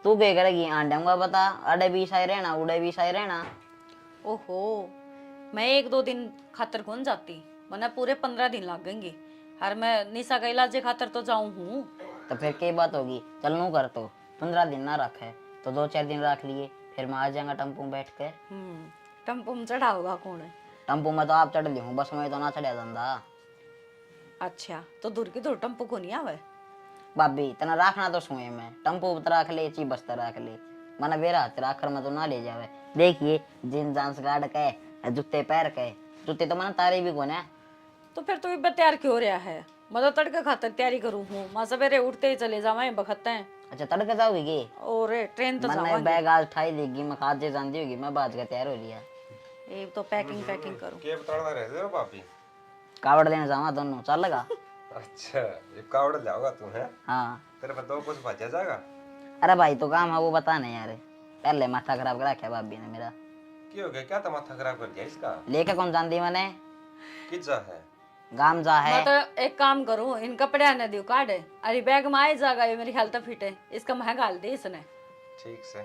तू क्या करेगी? आंडूंगा बता, अड़े भी सही रहना उड़े भी सही रहना। ओहो, मैं 1-2 दिन खातर कौन जाती, मने पूरे 15 दिन लगेंगे, हर मैं निशा का इलाज खातर तो जाऊं हूँ। तो फिर क्या बात होगी, चलनू कर तो 15 दिन ना रखे तो 2-4 दिन रख लिए, फिर मैं आ जाऊंगा टम्पू में बैठ के। टम्पू में चढ़ा होगा कौन है? टम्पू में तो आप चढ़ ली हूँ, बस में तो ना चढ़ा धंधा। अच्छा तो दूर की दूर टम्पू को नहीं आवे? भाभी तना रखना तो सुए में, टम्पू उतर रख ले, ची बस्ता रख ले, मना बेरा हाथ आखिर में तो ना ले जावे। देखिए जींस जांस गाड़ के जूते पैर के, जूते तो मैंने तारे भी कोने। तो फिर तू भी तैयार क्यों रहा है? मैं तो तड़के खातर तैयारी करूँ हूँ, माँ सवेरे उठते ही चले जावे बखते हैं। अच्छा तड़के जाओगी? और ट्रेन तो मैंने जावांगे। बैग आज उठाई देगी, मैं खाद जे जानती होगी, मैं बाज के तैयार हो लिया। ये तो पैकिंग करूँ। के बताना रहते हो पापी? कावड़ देने जावा दोनों, चल लगा? अच्छा ये कावड़ लाओगा तू है? हाँ। तेरे पर दो कुछ बचा जाएगा? अरे भाई तो काम है वो बताने यार, पहले माथा खराब करा क्या भाभी ने मेरा। क्यों हो गया, क्या माथा खराब कर दिया इसका? लेके कौन जानती मैंने, किज्जा है गाम जा है। मैं तो एक काम करूँ, इन कपड़े आने दियो काट, अरे बैग में आए जाएगा, ये मेरी ख्याल तो फिट है, इसका महंगा दे इसने। ठीक से।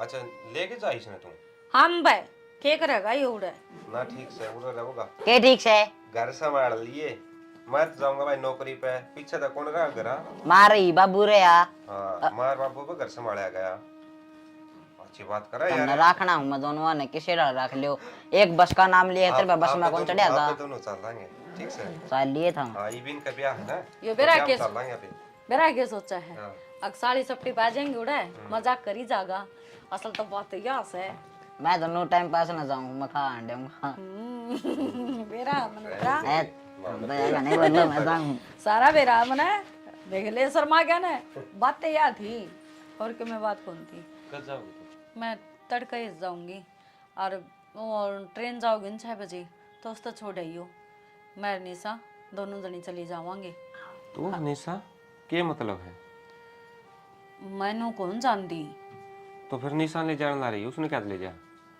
अच्छा लेके जा इसने तू? हम भाई क्या करेगा ये उड़े ना ठीक से उधर रहोगा, के ठीक से घर संभाल लिए, मैं तो जाऊंगा भाई नौकरी पे, पीछे तक कौन रहा घर? मारी बाबू रे या। हाँ मार बाबू पे घर संभाला गया। अच्छी बात करा तुमने यार। रखना हूँ मैं दोनों ने किसे रख लियो। एक बस का नाम लिया तेरे बस में कौन चढ़ा था? आप दोनों चल लेंगे ठीक से। साल लिए था। हाँ इबिन का ब्याह है ना, ये तो बेरा ब्याह में के चल लेंगे अभी। बेरा के सोचा है हाँ। अग साड़ी सपटी पा जाएंगे उड़ा मजाक करी जागा, असल तो बात यास है। मैं तो नो टाइम पास ना जाऊँ, मैं खा अंडे बेरा मन बेरा नहीं बोलो मैं जाऊँ। सारा बेरा मने देख ले शर्मा गया ना, बातें याद थी और के मैं बात कौन थी। कब जाओगे तुम? मैं तड़के ही जाऊंगी और ट्रेन जाओगी न 6 बजे तो उस तो छोड़ आइयो, मैं निशा दोनों जनी चली जावांगे। तू निशा क्या मतलब है? मैनू कौन जानती, तो फिर निशा ले जाने ला रही है, उसने क्या ले जा?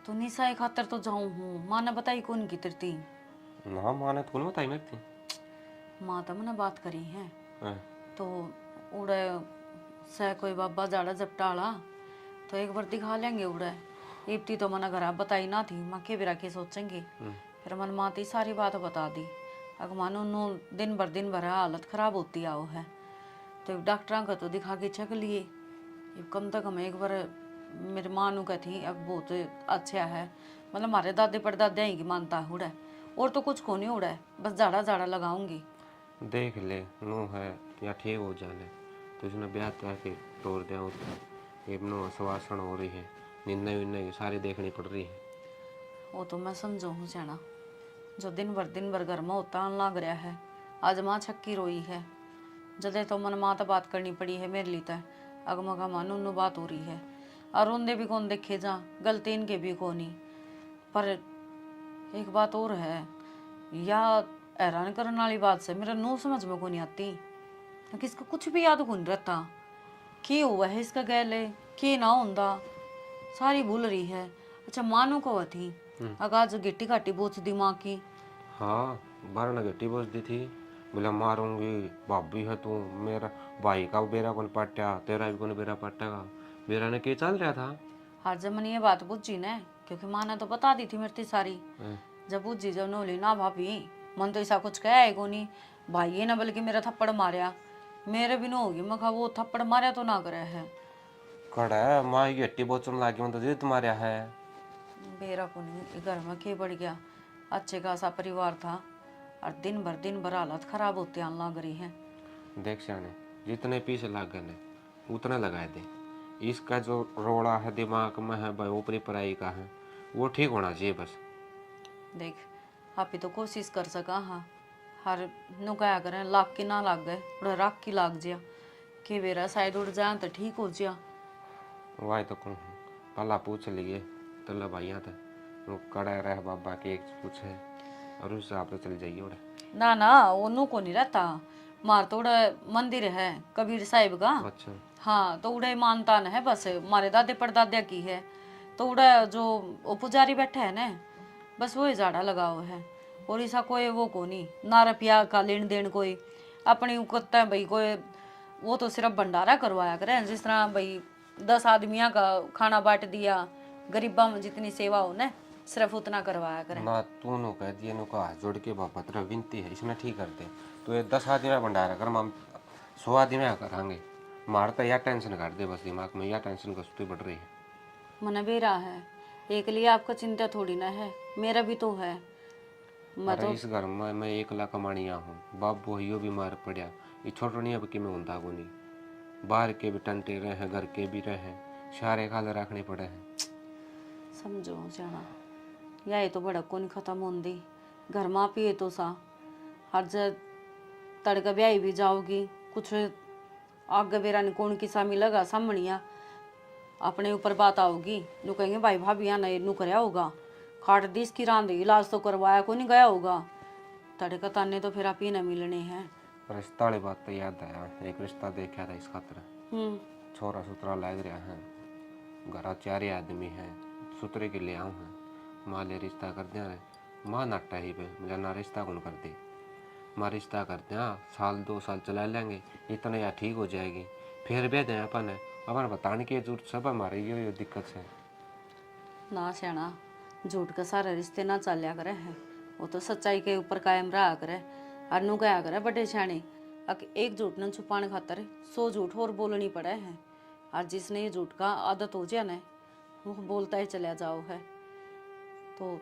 तो निशा एक खातर तो जाऊं हूँ, माँ ने बताई कौन की तिरती। ना माने तो कौन बताई मेरे थी? माँ तो मैंने बात करी है हाँ। तो उड़े से कोई बाबा जाड़ा जपटाला तो एक बार दिखा लेंगे उड़े। इप्ती तो मना घर बताई ना थी, माँ के बिरा के सोचेंगे। फिर मन माती सारी बात बता दी। अगर मानो नो दिन भर हालत खराब होती आओ है तो डॉक्टर का तो दिखा के चेक लिए। कम से कम एक बार मेरी माँ नु कहती अब बहुत अच्छा है, मतलब हमारे दादे परदादे ही की मानता है उड़ा, और तो कुछ को नहीं उड़ा है, बस जाड़ा जाड़ा लगाऊंगी। देख ले नो है या ठीक हो जाने तो उसने ब्याह तय के तोड़ दिया उतना ये नो सवासण हो रही है, निर्णय विन्नय की सारी देखनी पड़ रही है। वो तो मैं समझो हूँ जाना, जो दिन भर घर में होता लग रहा है। आज माँ छक्की रोई है, जदे तो मन माँ तो बात करनी पड़ी है मेरे लिए। तो अगमगा मानो उन्नु बात हो रही है और उनदे भी कौन देखे जा, गलती इनके भी कोनी। पर एक बात और है, या हैरान करने वाली बात से मेरा नो समझ में को नहीं आती कि इसका कुछ भी याद को नहीं रहता। की हुआ है इसका गैले की ना होंदा, सारी भूल रही है। अच्छा मानो को थी अगाज गिट्टी काटी बोच दिमाग की। हाँ बारह ने गट्टी बोझ दी थी, बोला मारूंगी भाभी है तू, मेरा भाई का बेरा कौन पट्टा, तेरा भी कौन बेरा पट्टेगा। बेरा ने क्या चल रहा था? हर जब मैंने ये बात पूछी ना, क्योंकि माँ ने तो बता दी थी मेरी सारी। जब पूछी जब नोली ना भाभी मन तो ऐसा कुछ कहा है को नहीं, भाई ये ना बल्कि मेरा थप्पड़ मारिया, मेरे भी न होगी। मैं कहा वो थप्पड़ मारिया तो ना करे है कड़ा है माँ की गट्टी बोचन लागी, मैं तो जिद मारिया है। बेरा को नहीं घर में के बढ़ गया, अच्छे खासा परिवार था और दिन भर हालत खराब होती आने लग रही है। देख सियाने जितने पीछे लग गए ने उतने लगाए दे, इसका जो रोड़ा है दिमाग में है भाई ऊपरी पढ़ाई का है वो ठीक होना चाहिए बस। देख आप ही तो कोशिश कर सका हाँ, हर नु क्या करें लाग की ना लाग गए उड़ा राख की लाग जिया कि बेरा शायद उड़ जाए तो ठीक हो जिया। वाई तो कहूँ पला पूछ लिए तल्ला भाइया था वो कड़ा रह बाबा के एक पूछे और उस हिसाब से चल जाइए उड़े। ना ना वो नु को नहीं रहता, मार तो उड़ा मंदिर है कबीर साहिब का। अच्छा हाँ तो उड़े मानता न है, बस मारे दादे परदादे की है। तो उड़ा जो वो पुजारी बैठा है ना बस वही झाड़ा लगाओ है, और ऐसा कोई वो को नहीं ना रुपया का लेन देन कोई अपनी करता है भाई कोई। वो तो सिर्फ भंडारा करवाया करे, जिस तरह भाई 10 आदमियों का खाना बांट दिया, गरीबा में जितनी सेवा हो ना सिर्फ उतना करवाया करे। ना तू नो कह दिए नो का हाथ जोड़ के बाबा तेरा विनती है इसमें ठीक कर दे, तो ये 10 आदमी में भंडारा कर, हम 100 आदमी में करांगे। मार तो यह टेंशन काट दे बस दिमाग में, यह टेंशन कसती बढ़ रही है। मन भी रहा है एक लिए आपका चिंता थोड़ी ना है, मेरा भी तो है। मैं अरे तो इस घर में मैं एकला कमानिया हूँ, बाप बोहियो बीमार पड़ा, ये छोटो नहीं अब कि मैं होता को नहीं, बाहर के भी टंटे रहे हैं घर के भी रहे हैं, सारे खाले रखने पड़े हैं। समझो जाना या ये तो भड़क को नहीं खत्म होंदी, घर माँ पिए तो सा हर जब तड़का ब्याई भी जाओगी कुछ आगे बेरा ने कौन किसा मिलेगा सामनिया अपने ऊपर बात आओगी, नु कहेंगे भाई भाभी यहाँ नू कराया होगा, खाट दिस की रांध इलाज तो करवाया को नहीं गया होगा, तड़का ताने तो फिर आप ही न मिलने हैं। रिश्ता वाली बात तो याद आया, एक रिश्ता देखा था इस खातर, छोरा सुतरा लग रहा है, घर 4 आदमी हैं, सुतरे के ले आऊँ हैं, माँ ले रिश्ता कर दिया है, माँ नट्टा ही पे मुझे ना रिश्ता कौन कर दे, माँ रिश्ता कर दिया 1-2 साल चला लेंगे इतना या ठीक हो जाएगी, फिर भी दें अपन बताने की जरूरत सब हमारी ये दिक्कत है ना सियाना झूठ का सारा रिश्ते ना चलिया करे है, वो तो सच्चाई के ऊपर कायम रहा करे और नु क्या करे बड़े सियाने एक झूठ न छुपाने खातर 100 झूठ और बोलनी पड़े हैं। और जिसने ये झूठ का आदत हो जाए ना वो बोलता ही चला जाओ है, तो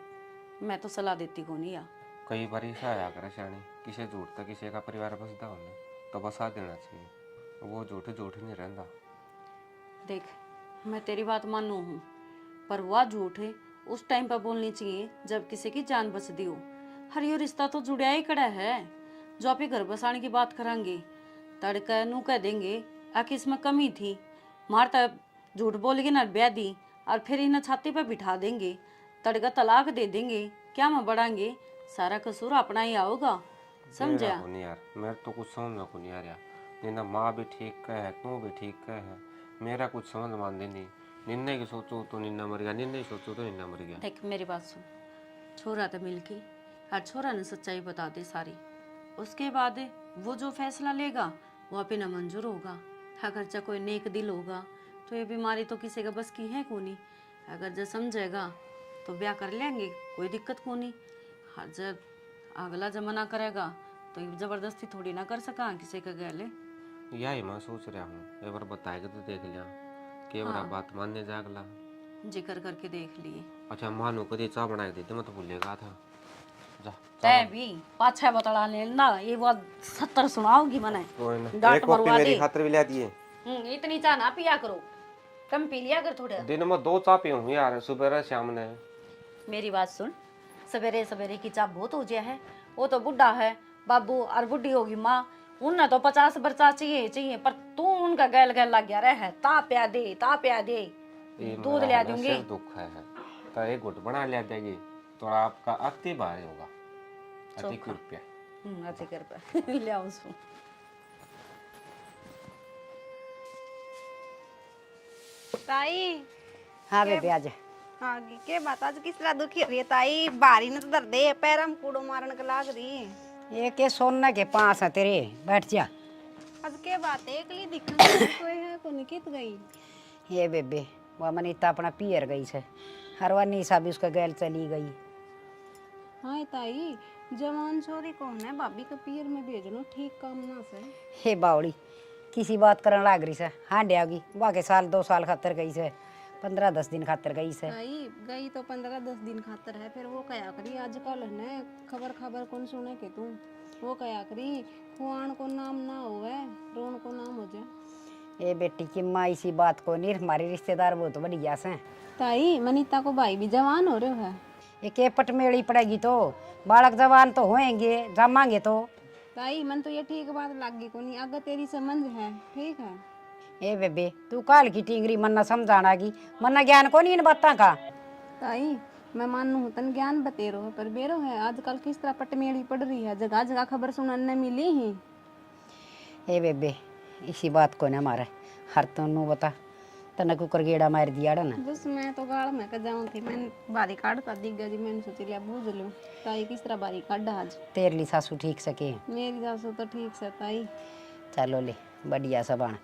मैं तो सलाह देती को नहीं या। कई बार ऐसा आया करे शानी, किसी झूठ तक किसी का परिवार बसता होने तो बसा देना चाहिए, वो झूठ झूठ नहीं रहता। देख मैं तेरी बात मानू हूँ, पर वह झूठ है उस टाइम पर बोलनी चाहिए जब किसी की जान बचती हो। हर यो रिश्ता तो जुड़िया ही कड़ा है। जो आप ही घर बसाने की बात करांगे तड़का नू कह देंगे आखिर इसमें कमी थी, मारता झूठ बोलेगी ना ब्याह दी, और फिर इन्हें छाती पर बिठा देंगे, तड़का तलाक दे देंगे, क्या में बढ़ाएंगे, सारा कसूर अपना ही आओगा। समझा? मेरा को नहीं यार, मेरे तो कुछ समझ में को नहीं आ रहा। निन्ना माँ भी ठीक कह है, तू भी ठीक कह है, मेरा कुछ समझ मान दे नहीं। निन्ने की सोचो तो निन्ना मर गया, निन्ने की सोचो तो निन्ना मर गया। देख मेरी बात सुन, छोरा तो मिल के और छोरा ने सच्चाई बता दे सारी, उसके बाद वो जो फैसला लेगा वो आप ना मंजूर होगा। अगर चाहे कोई नेक दिल होगा तो ये बीमारी तो किसी का बस की है को नहीं। अगर जो समझेगा तो ब्याह कर लेंगे, कोई दिक्कत को नहीं। हाँ जब अगला जमाना करेगा तो ये जबरदस्ती थोड़ी ना कर सका किसी का गले। यही मैं सोच रहा हूँ, एक बार बताएगा तो देख लिया के बड़ा बात मानने जागला। जिक्र करके देख लिए। अच्छा मानो कभी चाय बना के देते, मैं तो भूलेगा था। जा तै भी पाछा बतला लेना, ये बात 70 सुनाओगी मने। कोई ना, डांट एक कॉपी मरवा मेरी दे। खातिर भी ले दिए। इतनी चाह ना पिया करो, कम पी लिया कर थोड़ा। दिन में 2 चाय पीऊँ यार, सुबह शाम ने। मेरी बात सुन, सवेरे सवेरे की चाह बहुत हो गया है। वो तो बुढ़ा है बाबू और बुढ़ी होगी माँ, उन्हें तो 50 बरसा चाहिए, पर तू उनका गैल गैल लग गया रहे, ता प्या दे ये दूध मेरा ले है ना, दूंगी। सिर दुख है तो एक घुट बना ले देगी तो आपका अति भारी होगा। अति कृपया। अच्छे कर पे ले आओ उसको। ताई हाँ बेबे आज आगे के बात आज किस तरह दुखी हो रही है ताई? बारी ने तो दर्द है, पैर में कूड़ो मारन के लाग रही। ये के सोना के पास है तेरे, बैठ जा। आज के बात है एकली दिखन कोई है को निकित गई। ये बेबे वह मनीता अपना पियर गई से, हर वन निशा भी उसका गैल चली गई। हाँ ताई जवान छोरी कौन है भाभी के पियर में भेजनो ठीक काम ना से। हे बावड़ी किसी बात करन लाग रही से, हाँ डेगी वाके साल 2 साल खातर गई से, 15-10 दिन खातर गई से। ताई गई तो 15-10 दिन खातर है, फिर वो कया करी आजकल है ना खबर कौन सुने के तू, वो कया करी खुआन को नाम ना होवे रोन को नाम हो जाए। ए बेटी की माँ इसी बात को नहीं, हमारे रिश्तेदार बहुत बढ़िया से। ताई मनीता को भाई भी जवान हो रहे है। ये के पटमेड़ी पड़ेगी तो बालक जवान तो होएंगे, जमाएंगे तो। ताई मन तो ये ठीक बात लगी को नहीं, अगर तेरी समझ है ठीक है। ए बेबे तू काल की टिंगरी मन्ना समझाना की, मन्ना ज्ञान को नहीं इन बातों का। ताई मैं मानू हूँ तन ज्ञान बतेरो है, पर बेरो है आजकल किस तरह पटमेड़ी पड़ रही है, जगह जगह खबर सुनने मिली ही। ए बेबे इसी बात को ना मारे, हर तनु बता तने कुकर गेड़ा मार दिया ना। बस मैं तो गाड़ में का जाऊँ थी, मैं बारी काटता दिख गया जी, मैंने सोची लिया बूझ लूँ। ताई किस तरह बारी काट आज? तेरे लिए सासू ठीक सके? मेरी सासू तो ठीक से ताई। चलो ले बढ़िया सबन,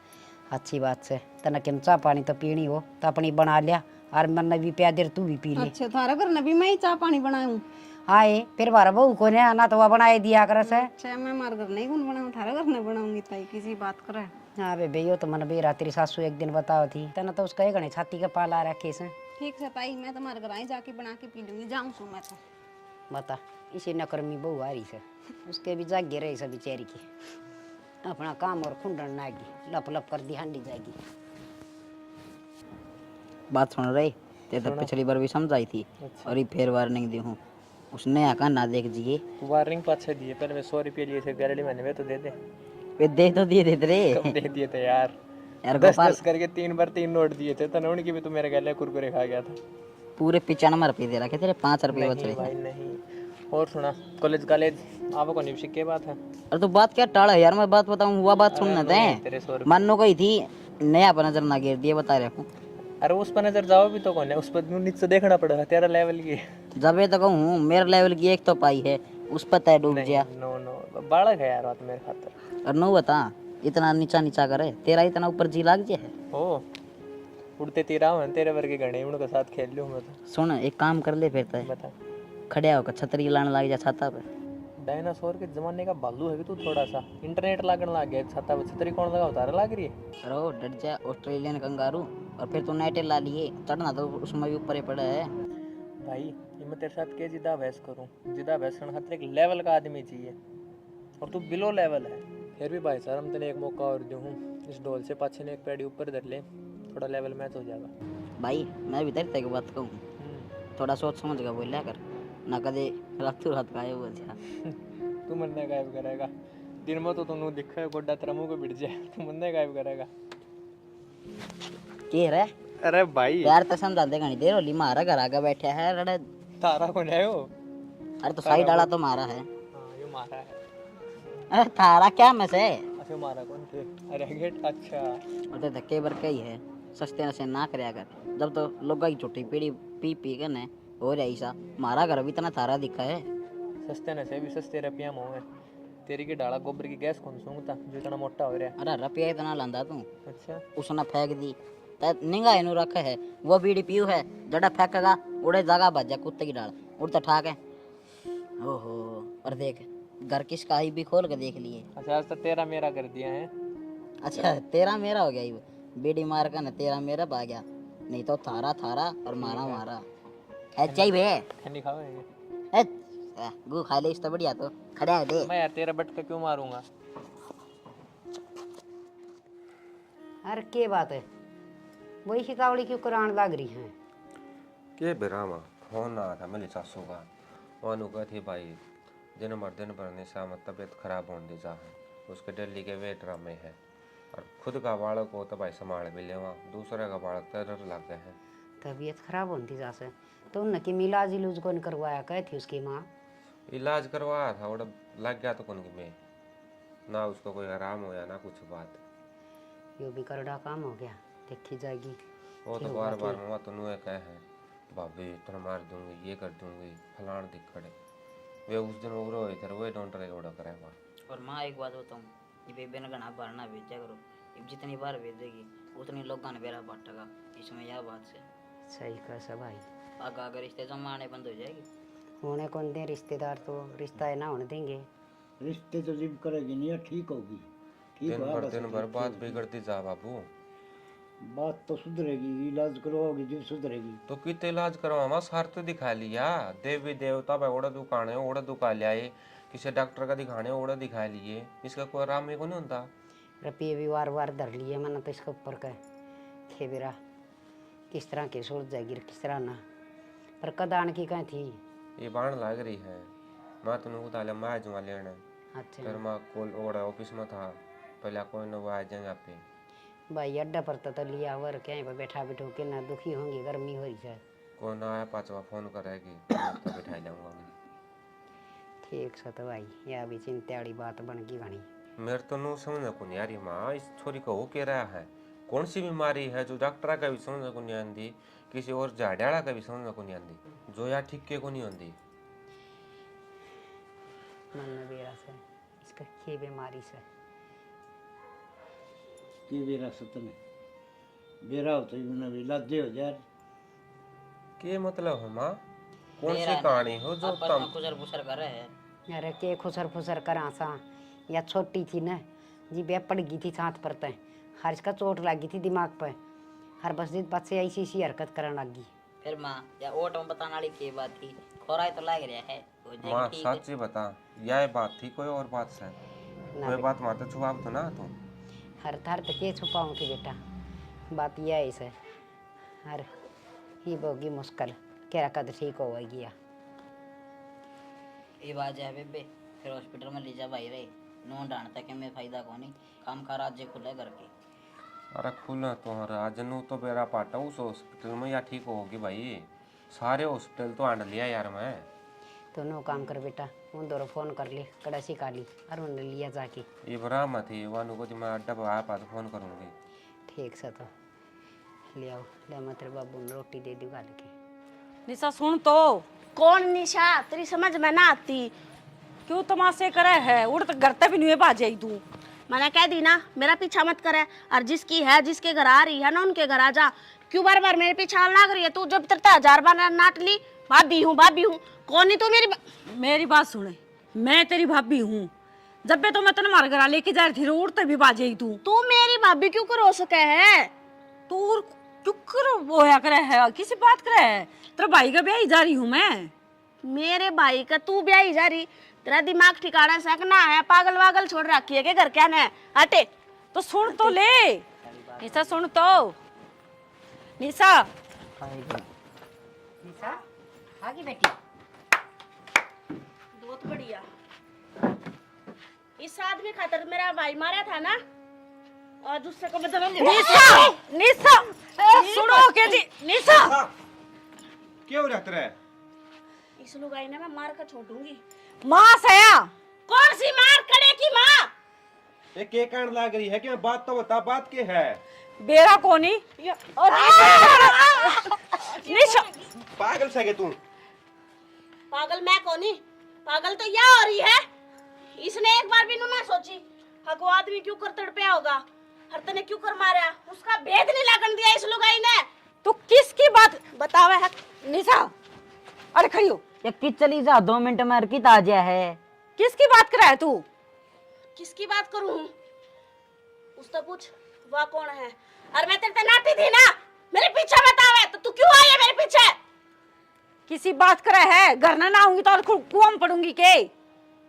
अच्छी बात से। तने किम चाह पानी तो पीनी हो तो अपनी बना लिया, और मन भी प्या देर तू भी पी ले। अच्छा थारा घर न भी मैं ही चाह पानी बनाऊँ? आए फिर बार बहू को ने आना तो वह बनाए दिया कर से। अच्छा मैं मार घर नहीं कौन बनाऊँ, थारा घर न बनाऊंगी ताई, किसी बात करे। हाँ बेबे यो तो मन बेरा तेरी सासू एक दिन बताओ थी, तने तो उसका एक घने छाती के पाला रखे से। ठीक है ताई मैं तुम्हारे घर आई जाके बना के पी लूंगी, जाऊँ सू मैं तो। बता इसी नकर्मी बहू आ रही से, उसके भी जागे रही से बेचारी की, अपना काम और खुंडन नागी लप लप कर दी हांडी जाएगी। बात सुन रही ते तो पिछली बार भी समझाई थी और ये फिर वार्निंग दी हूँ, उसने आका ना देख जिए। वार्निंग पाछे दिए, पहले मैं 100 रुपये लिए थे गारंटी मैंने, वे तो दे दे। वे दे तो दिए थे रे कम दे दिए थे यार, यार 10 गोपाल करके 3 बार 3 नोट दिए थे, तो उनकी भी तो मेरे गले कुरकुरे खा गया था। पूरे 95 रुपये दे रखे तेरे, 5 रुपये बच नहीं रहे भाई थे। नहीं। और सुना कॉलेज आप को निवशिक के बात है। अरे तो बात क्या टाड़ा यार, मैं बात बताऊँ हुआ बात सुनना तेरे 100 थे। रुपये मानो गई थी नया पर नजर ना गिर दिए, बता रहा हूँ। अरे उस पर नजर जाओ भी तो कौन है, उस पर नीचे देखना पड़ेगा तेरा लेवल की। जब ये तो कहूँ मेरे लेवल की एक तो पाई है, उस पर तय डूब गया। नो बालक है यार बात मेरे खातर। और नो बता इतना नीचा करे, तेरा इतना ऊपर जी लाग जाए है। ओ उड़ते तीरा हूँ तेरे वर्गे गणे, उनके साथ खेल लूँ मैं तो। सुन एक काम कर ले फिर तय, बता। खड़े होकर छतरी लाने लग जा छाता पे। डायनासोर के जमाने का बालू है कि तू थोड़ा सा इंटरनेट लागण लग गया छत्ता पर छतरी कौन लगा उतारे लाग रही है। अरे ओ डर जा ऑस्ट्रेलियन कंगारू, और फिर तू नाइटे ला लिए, चढ़ना तो उसमें भी ऊपर ही पड़ा है। भाई ये मैं तेरे साथ के जिदा बहस करूं, जिदा बहस करने खातिर एक लेवल का आदमी चाहिए और तू बिलो लेवल है। फिर भी भाई सर हम तेने एक मौका और दूँ, इस डोल से पाछे ने एक पैडी ऊपर धर ले, थोड़ा लेवल मैच हो जाएगा। भाई मैं भी तेरे बात कहूँ, थोड़ा सोच समझ कर बोलिया कर, ना कदे रातों रात गायब हो जा। तू मन्ने गायब करेगा, दिन में तो तू दिखा गोड्डा तेरा मुंह को बिट जाए, तू मन्ने गायब करेगा। के रे? अरे भाई यार तो समझा दे घनी देर होली, मारा घर आगे बैठा है रड़े। तारा कौन है वो? अरे तो साइड डाला तो मारा है। हाँ ये मारा है। अरे थारा क्या में से? अच्छा मारा कौन थे? अरे गेट अच्छा। और तो धक्के बरके ही है, सस्ते नशे ना करया कर। जब तो लोग की छुट्टी पीड़ी पी पी के ने हो रहा ऐसा, मारा घर भी इतना थारा दिखा है। सस्ते नशे भी सस्ते रुपया मोह है। तेरी की डाला गोबर की गैस कौन सूंघता जो इतना मोटा हो रहा है? अरे रुपया इतना लांदा तू, अच्छा उसने फेंक दी निगाह इनू रखे है, वो बीड़ी पीऊ है, जड़ा फेंकेगा उड़े जगह बजा कुत्ते की डाल उड़ता ठाक है। ओहो, और देख घर किसका ही भी खोल के देख लिए। अच्छा आज तो तेरा मेरा कर दिया है। अच्छा तेरा मेरा हो गया ये, बीड़ी मार का ना तेरा मेरा पा गया, नहीं तो थारा थारा और मारा मारा। अच्छा ही भे ठंडी खाओगे? गु खा ले इस तो बढ़िया, तो खड़ा है दे। मैं यार तेरा बटका क्यों मारूंगा? अरे के बात है, वही शिकावड़ी क्यों करान लाग रही है? के बेरामा फोन आ था मेरी सासू का, वानु कहती भाई दिन भर निशा में तबीयत खराब होने दी जा है, उसके दिल्ली के वे ड्रामे है, और खुद का बालक को तो भाई संभाल भी लेवा, दूसरे का बालक तरर लग गए हैं। तबीयत खराब होती जा से तो उन की मिलाज इलूज कौन करवाया, कहे थी उसकी माँ? इलाज करवाया था, वो लग गया तो कौन में ना उसको कोई आराम होया ना कुछ बात। यो भी करड़ा काम हो गया, देखी जाएगी। वो तो बार बार मम्मा तो नुए कहे हैं भाभी तुम मार दूंगी, ये कर दूंगी, फलान दिक्कत। वे उस दिन उग्रो हुए थे, वही डॉक्टर एक ऑर्डर करेगा। और माँ एक बात बताऊँ, ये बेबे ने घना बार ना भेजा करो, अब जितनी बार भेजेगी उतनी लोग ने बेरा बांटेगा, इसमें यह बात से सही कह सब भाई, आगे अगर रिश्ते जमाने बंद हो जाएगी। होने कौन दे रिश्तेदार, तो रिश्ता है ना होने देंगे। रिश्ते तो जिब करेगी नहीं, ठीक होगी। ठीक दिन भर बात बिगड़ती जा बाबू। बात तो सुधरेगी, इलाज करवाओगी जब सुधरेगी। तो कितने इलाज करवावा, सार तो दिखा लिया, देवी देवता भाई ओड़ा दुकाने ओड़ा दुका लिया, किसी डॉक्टर का दिखाने ओड़ा दिखा लिए, इसका कोई आराम में को नहीं होता। रुपये भी वार वार धर लिए मैंने तो इसके ऊपर का खेबेरा किस तरह की सोच जाएगी किस तरह ना, पर कदान की कहीं थी ये बाण लग रही है। मैं तुमको उतार मैं जुआ लेना, अच्छा फिर मैं कोल ओड़ा ऑफिस में था, पहले कोई न आ जाएगा पे भाई अड्डा पर तो लिया वर कहीं पर बैठा बैठो के ना दुखी होंगी, गर्मी हो रही है। कोई ना आया पांचवा फोन करेगी तो बिठा जाऊंगा मैं। ठीक सा तो भाई यह भी चिंता वाली बात बन गई घनी। मेरे तो नो समझ को नहीं आ रही माँ, इस छोरी को हो क्या रहा है, कौन सी बीमारी है जो डॉक्टर का भी समझ को नहीं आती, किसी और झाड़ियाड़ा का भी समझ को नहीं आती, जो यार ठीक के को नहीं आती। मन में बेरा से इसका के बीमारी से की बेरा सतने बेरा हो तो इलाज हो जाए। के मतलब है माँ, कौन सी कहानी हो जो तुम खुसर फुसर कर रहे हैं? अरे के खुसर फुसर करा सा, या छोटी थी ना जी बे पड़ गई थी साथ पर तय, हर इसका चोट लगी थी दिमाग पर, हर बस दिन बाद से ऐसी ऐसी हरकत करने लगी। फिर माँ या ओट में बताने वाली की बात थी, खोरा तो लग रहा है हो जाएगी माँ, ठीक है। सच्ची बता यह बात थी कोई और बात से? कोई बात माता छुपाव तो ना तू? हर थार तो के छुपाऊँ की बेटा, बात यह है इसे हर ही बोगी मुश्किल क्या कद ठीक हो गया। ये बात है बेबे, फिर हॉस्पिटल में ले जा भाई रे, नो डांटता कि मैं फायदा को नहीं, काम का राज्य खुले करके। अरे खुला तो हर आज नु तो बेरा पाटा उस हॉस्पिटल में या ठीक होगी भाई, सारे हॉस्पिटल तो आंड लिया यार मैं। तो नो काम कर बेटा, उन दोनों फोन कर ले कड़ासी काली और उन्हें लिया जाके। ये बरामा थी वानु को मैं अड्डा पर आया पास फोन करूंगी। ठीक सा तो ले आओ, ले मैं तेरे बाबू ने रोटी दे दी गाल के। निशा सुन तो, कौन निशा, तेरी समझ में ना आती। क्यों तमाशे करे है, उड़ तो घर तक भी नहीं बाजे तू। मैंने कह दी ना मेरा पीछा मत करे, और जिसकी है जिसके घर आ रही है ना उनके घर आ जा, क्यों बार बार मेरे पीछे लग रही है? तू जब तक 1000 बार नाट ली भाभी हूँ कौन नहीं तू मेरी मेरी बात सुने, मैं तेरी भाभी हूँ। जब भी तो मैं तेने मार घर लेके जा रही थी रोड तभी बाजे ही तू मेरी भाभी क्यों करो सके है? तू चुकर बोया करे है, किसी बात करे है? तेरे भाई का ब्याह ही जा रही हूँ मैं। मेरे भाई का तू ब्याह जा रही? तेरा दिमाग ठिकाना सकना है? पागल वागल छोड़ रखी है के घर क्या ने? हटे। तो सुन तो ले निशा, सुन तो निशा। निशा आगे बेटी। बहुत बढ़िया। इस आदमी खातर मेरा भाई मारा था ना, और दूसरे को मतलब निशा निशा सुनो के जी निशा। क्यों रहते रहे? इस लुगाई ने मैं मार कर छोड़ूंगी। माँ सया कौन सी मार करे की माँ? ये के कांड लाग रही है कि बात तो बता, बात के है? बेरा कोनी निशा। पागल सगे तू? पागल मैं कोनी, पागल तो यह हो रही है। इसने एक बार भी ना सोची हको आदमी क्यों कर तड़पया होगा, हर तने क्यों कर मारा, उसका भेद नहीं लागन दिया इस लुगाई ने। तू किसकी बात बतावे है निशा? अरे खड़ी हो। ये की चली जा 2 मिनट में अर्कित आ जाए है। किसकी बात कर रहा है तू? किसकी बात करूं? उससे पूछ वह कौन है। और मैं तेरे नाती थी ना, मेरे पीछे बतावे तो तू क्यों आई है मेरे पीछे? किसी बात कर रहा है? घर ना आऊंगी तो और कुआं में पड़ूंगी के?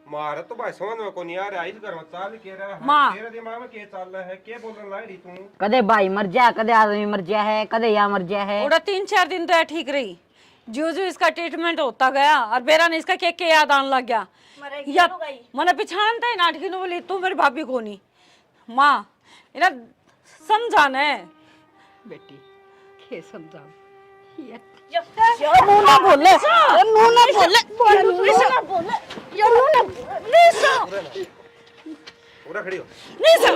मारे तो भाई समझ में को नहीं आ रहा, इस घर में चाल के रहा है। माँ। तेरे दिमाग में क्या चल रहा है? क्या बोलने लग रही तू? कदे भाई मर जा, कदे आदमी मर जा है, कदे या मर जा है। ओड़ा 3-4 दिन तो है ठीक रही, जो जो इसका ट्रीटमेंट होता गया और बेरा ने इसका के याद आने लग गया। मरेगी या लुगाई। मैंने पिछानता है नाटकी ने बोली तू मेरी भाभी को नहीं। माँ इना समझाना है बेटी के समझाओ। ये मुंह ना बोले, मुंह ना बोले, मुंह ना बोले, ये मुंह ना बोले। पूरा खड़ी हो। निशा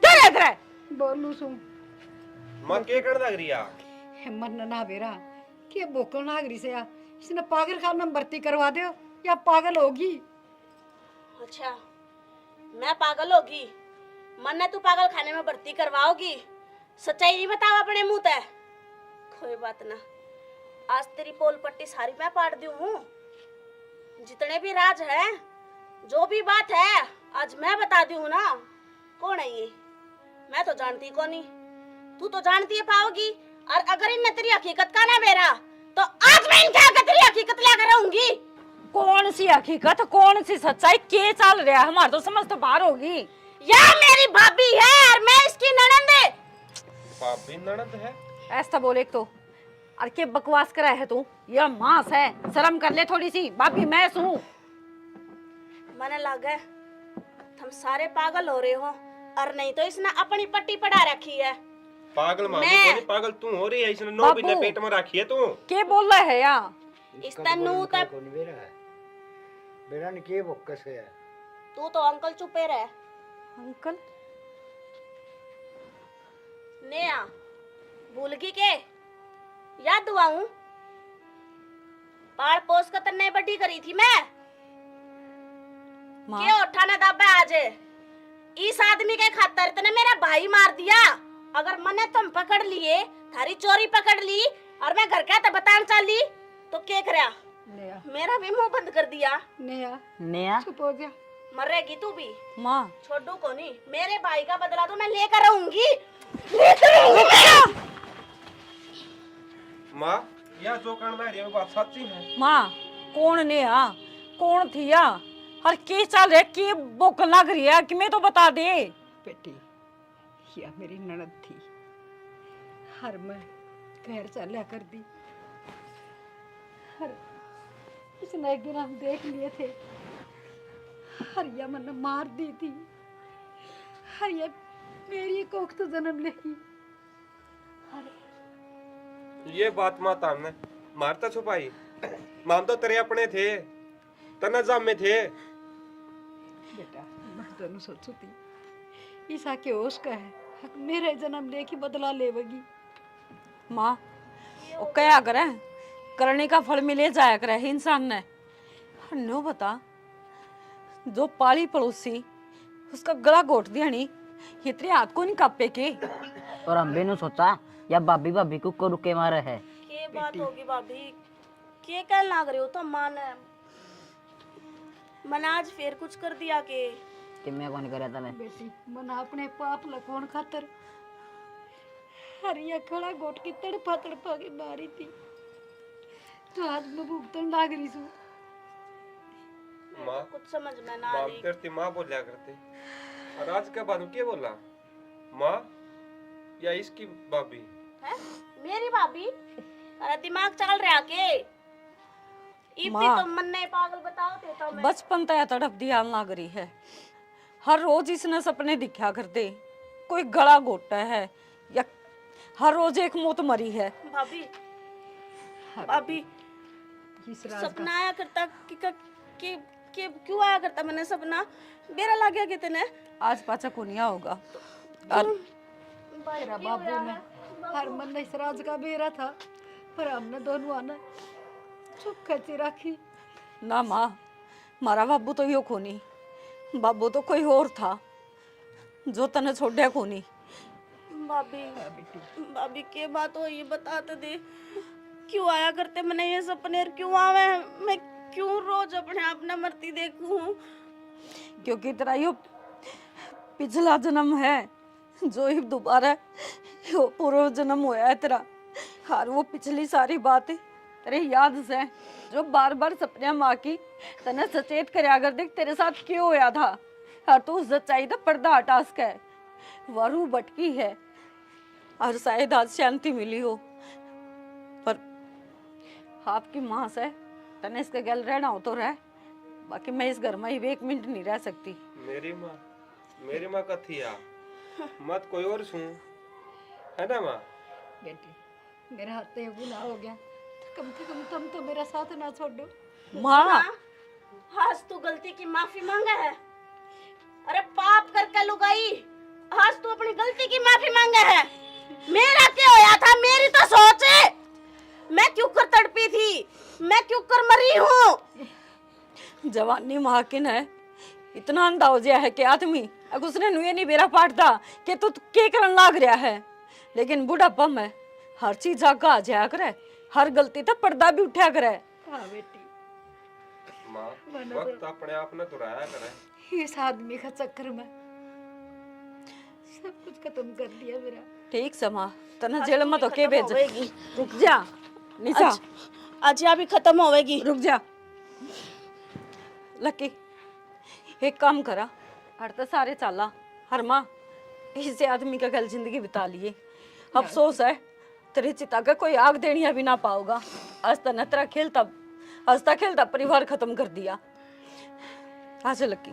क्या रह है? बोलू सुन मां के कांड लग रही है? मरना ना बेरा के बोकल नागरी से या इसने पागल खाने में भर्ती करवा दो या पागल होगी। अच्छा मैं पागल होगी, मन ने तू पागल खाने में भर्ती करवाओगी? सच्चाई नहीं बताओ अपने मुंह ते। कोई बात ना, आज तेरी पोल पट्टी सारी मैं पाट दी हूँ। जितने भी राज है, जो भी बात है, आज मैं बता दी हूँ ना। कौन है ये? मैं तो जानती को नहीं, तू तो जानती है पाओगी। और अगर इनने तेरी हकीकत का ना बेरा तो आज मैं इनके आगे तेरी हकीकत लेकर रहूंगी। कौन सी हकीकत, कौन सी सच्चाई, के चल रहा है? हमारे तो समझ तो बाहर होगी। यह मेरी भाभी है और मैं इसकी ननद है। भाभी ननद है? ऐसा बोले तो और के बकवास करा है तू? यह मांस है, शर्म कर ले थोड़ी सी। भाभी मैं सुन, मने लगे तुम सारे पागल हो रहे हो, और नहीं तो इसने अपनी पट्टी पढ़ा रखी है। पागल मामी मैं- को नहीं, पागल तू हो रही है। इसने 9 महीने बाबू। पेट में रखी है तू। के बोल रहा है या? इस तनु तक कौन बेरा है? बेरा ने के बोकस है? तू तो अंकल चुपे रहे। अंकल नेहा भूल गई के? याद दुआऊं पाड़ पोस कर तन्ने बड्डी करी थी मैं। माँ के उठाना दबा आज इस आदमी के खातर तने मेरा भाई मार दिया। अगर मने तुम पकड़ लिए, थारी चोरी पकड़ ली और मैं घर का तो बतान चली तो क्या करया? नया मेरा भी मुंह बंद कर दिया। नया नया चुप हो जा। मरेगी तू भी, माँ छोड़ू को नहीं। मेरे भाई का बदला तो मैं लेकर रहूंगी। माँ यह जो कांड लग रही है वो बात सच्ची है? माँ कौन ने आ, कौन थी या और के चल रहा, के भूख लग रही है कि मैं तो बता दे। बेटी या मेरी ननद थी, हर मैं घर चला कर दी। हर इसने एक दिन हम देख लिए थे, हरिया मन मार दी थी। हरिया मेरी कोख तो जन्म लेगी। ये बात माँ तामने मारता छुपाई। माम तो तेरे अपने थे, तना जाम में थे। बेटा मैं दोनों सोचू थी ईसा के होश का है, हक मेरे जन्म लेके बदला लेवगी। माँ वो क्या करे, करने का फल मिले जाया करे इंसान ने। नो बता, जो पाली पड़ोसी उसका गला घोट दिया नहीं, ये तेरे हाथ को नहीं कापे के? और हम भी नु सोचा या भाभी भाभी को रुके मारे है। के बात होगी भाभी? के कह लाग रहे हो तो माने? मैंने आज फिर कुछ कर दिया कि मैं कौन करे तने बेटी मन अपने पाप लकौन खातर हरिया खड़ा गोट की तड़पा के मारी थी। तो आज मैं भुगतन लाग रही हूँ। माँ कुछ समझ में ना आ माँ रही। करती माँ बोलिया करते और आज के बाद क्या बोला माँ या इसकी भाभी है मेरी भाभी? अरे दिमाग चल रहा के इतनी माँ। तो मन नहीं पागल बताओ तो मैं बचपन तय तड़प दिया लग रही है। हर रोज इसने सपने दिखा करते, कोई गला घोटा है या हर रोज एक मौत मरी है। भाभी भाभी इस राज सपना आया करता कि क्यों आया करता मैंने सपना बेरा लग गया कितने आज पाचा कोनिया होगा और मेरा बाबू ने हर मन ने इस राज का बेरा था, पर हमने दोनों आना चुप खची रखी। ना माँ, मारा बाबू तो यो कोनी, बाबू तो कोई और था जो तने छोड़या कोनी। भाभी भाभी के बात हो ये बताते दे क्यों आया करते मैंने ये सपने और क्यों आवे मैं क्यों रोज अपने आप न मरती देखूं। क्योंकि तेरा यो पिछला जन्म है जो ही दोबारा यो पूर्व जन्म होया है तेरा। और वो पिछली सारी बातें तेरे याद से जो बार बार सपने माँ की तने सचेत कर अगर देख तेरे साथ क्यों होया था। और तू सच्चाई तो पर्दा हटा सके वरू भटकी है और शायद आज शांति मिली हो, पर आपकी माँ से तने इसके गल रहना हो तो रह, बाकी मैं इस घर में ही 1 मिनट नहीं रह सकती। मेरी माँ कथी आ मत कोई और सुन है ना माँ। बेटी मेरे हाथ से गुनाह हो गया, तो कम से कम तुम तो मेरा साथ ना छोड़ो। माँ आज तू गलती की माफी मांगा है। अरे पाप करके लुगाई आज तू अपनी गलती की माफी मांगा है। मेरा क्या होया था मेरी तो सोच है। मैं क्यों कर तड़पी थी, मैं क्यों कर मरी हूँ। जवानी महाकिन है, इतना अंधा हो गया है कि आदमी अगर उसने नुए नहीं बेरा पाटता कि तू के करन लाग रहा है। लेकिन बुढ़ापा में हर चीज आगा आ जाया करे, हर गलती तो पर्दा भी उठा करे। हाँ बेटी माँ वक्त अपने आप ने दुराया करे। इस आदमी का चक्कर में सब कुछ खत्म कर दिया मेरा। ठीक समा तना जेल में तो के भेज। रुक जा निशा, आज यहाँ भी खत्म होवेगी। रुक जा लकी, एक काम करा हर तो सारे चाला हर माँ इसे आदमी का कल जिंदगी बिता लिए। अफसोस है तेरी चिता का कोई आग देनी भी ना पाओगा। आज तना तेरा खेलता हंसता खेलता परिवार खत्म कर दिया। आ जा लकी।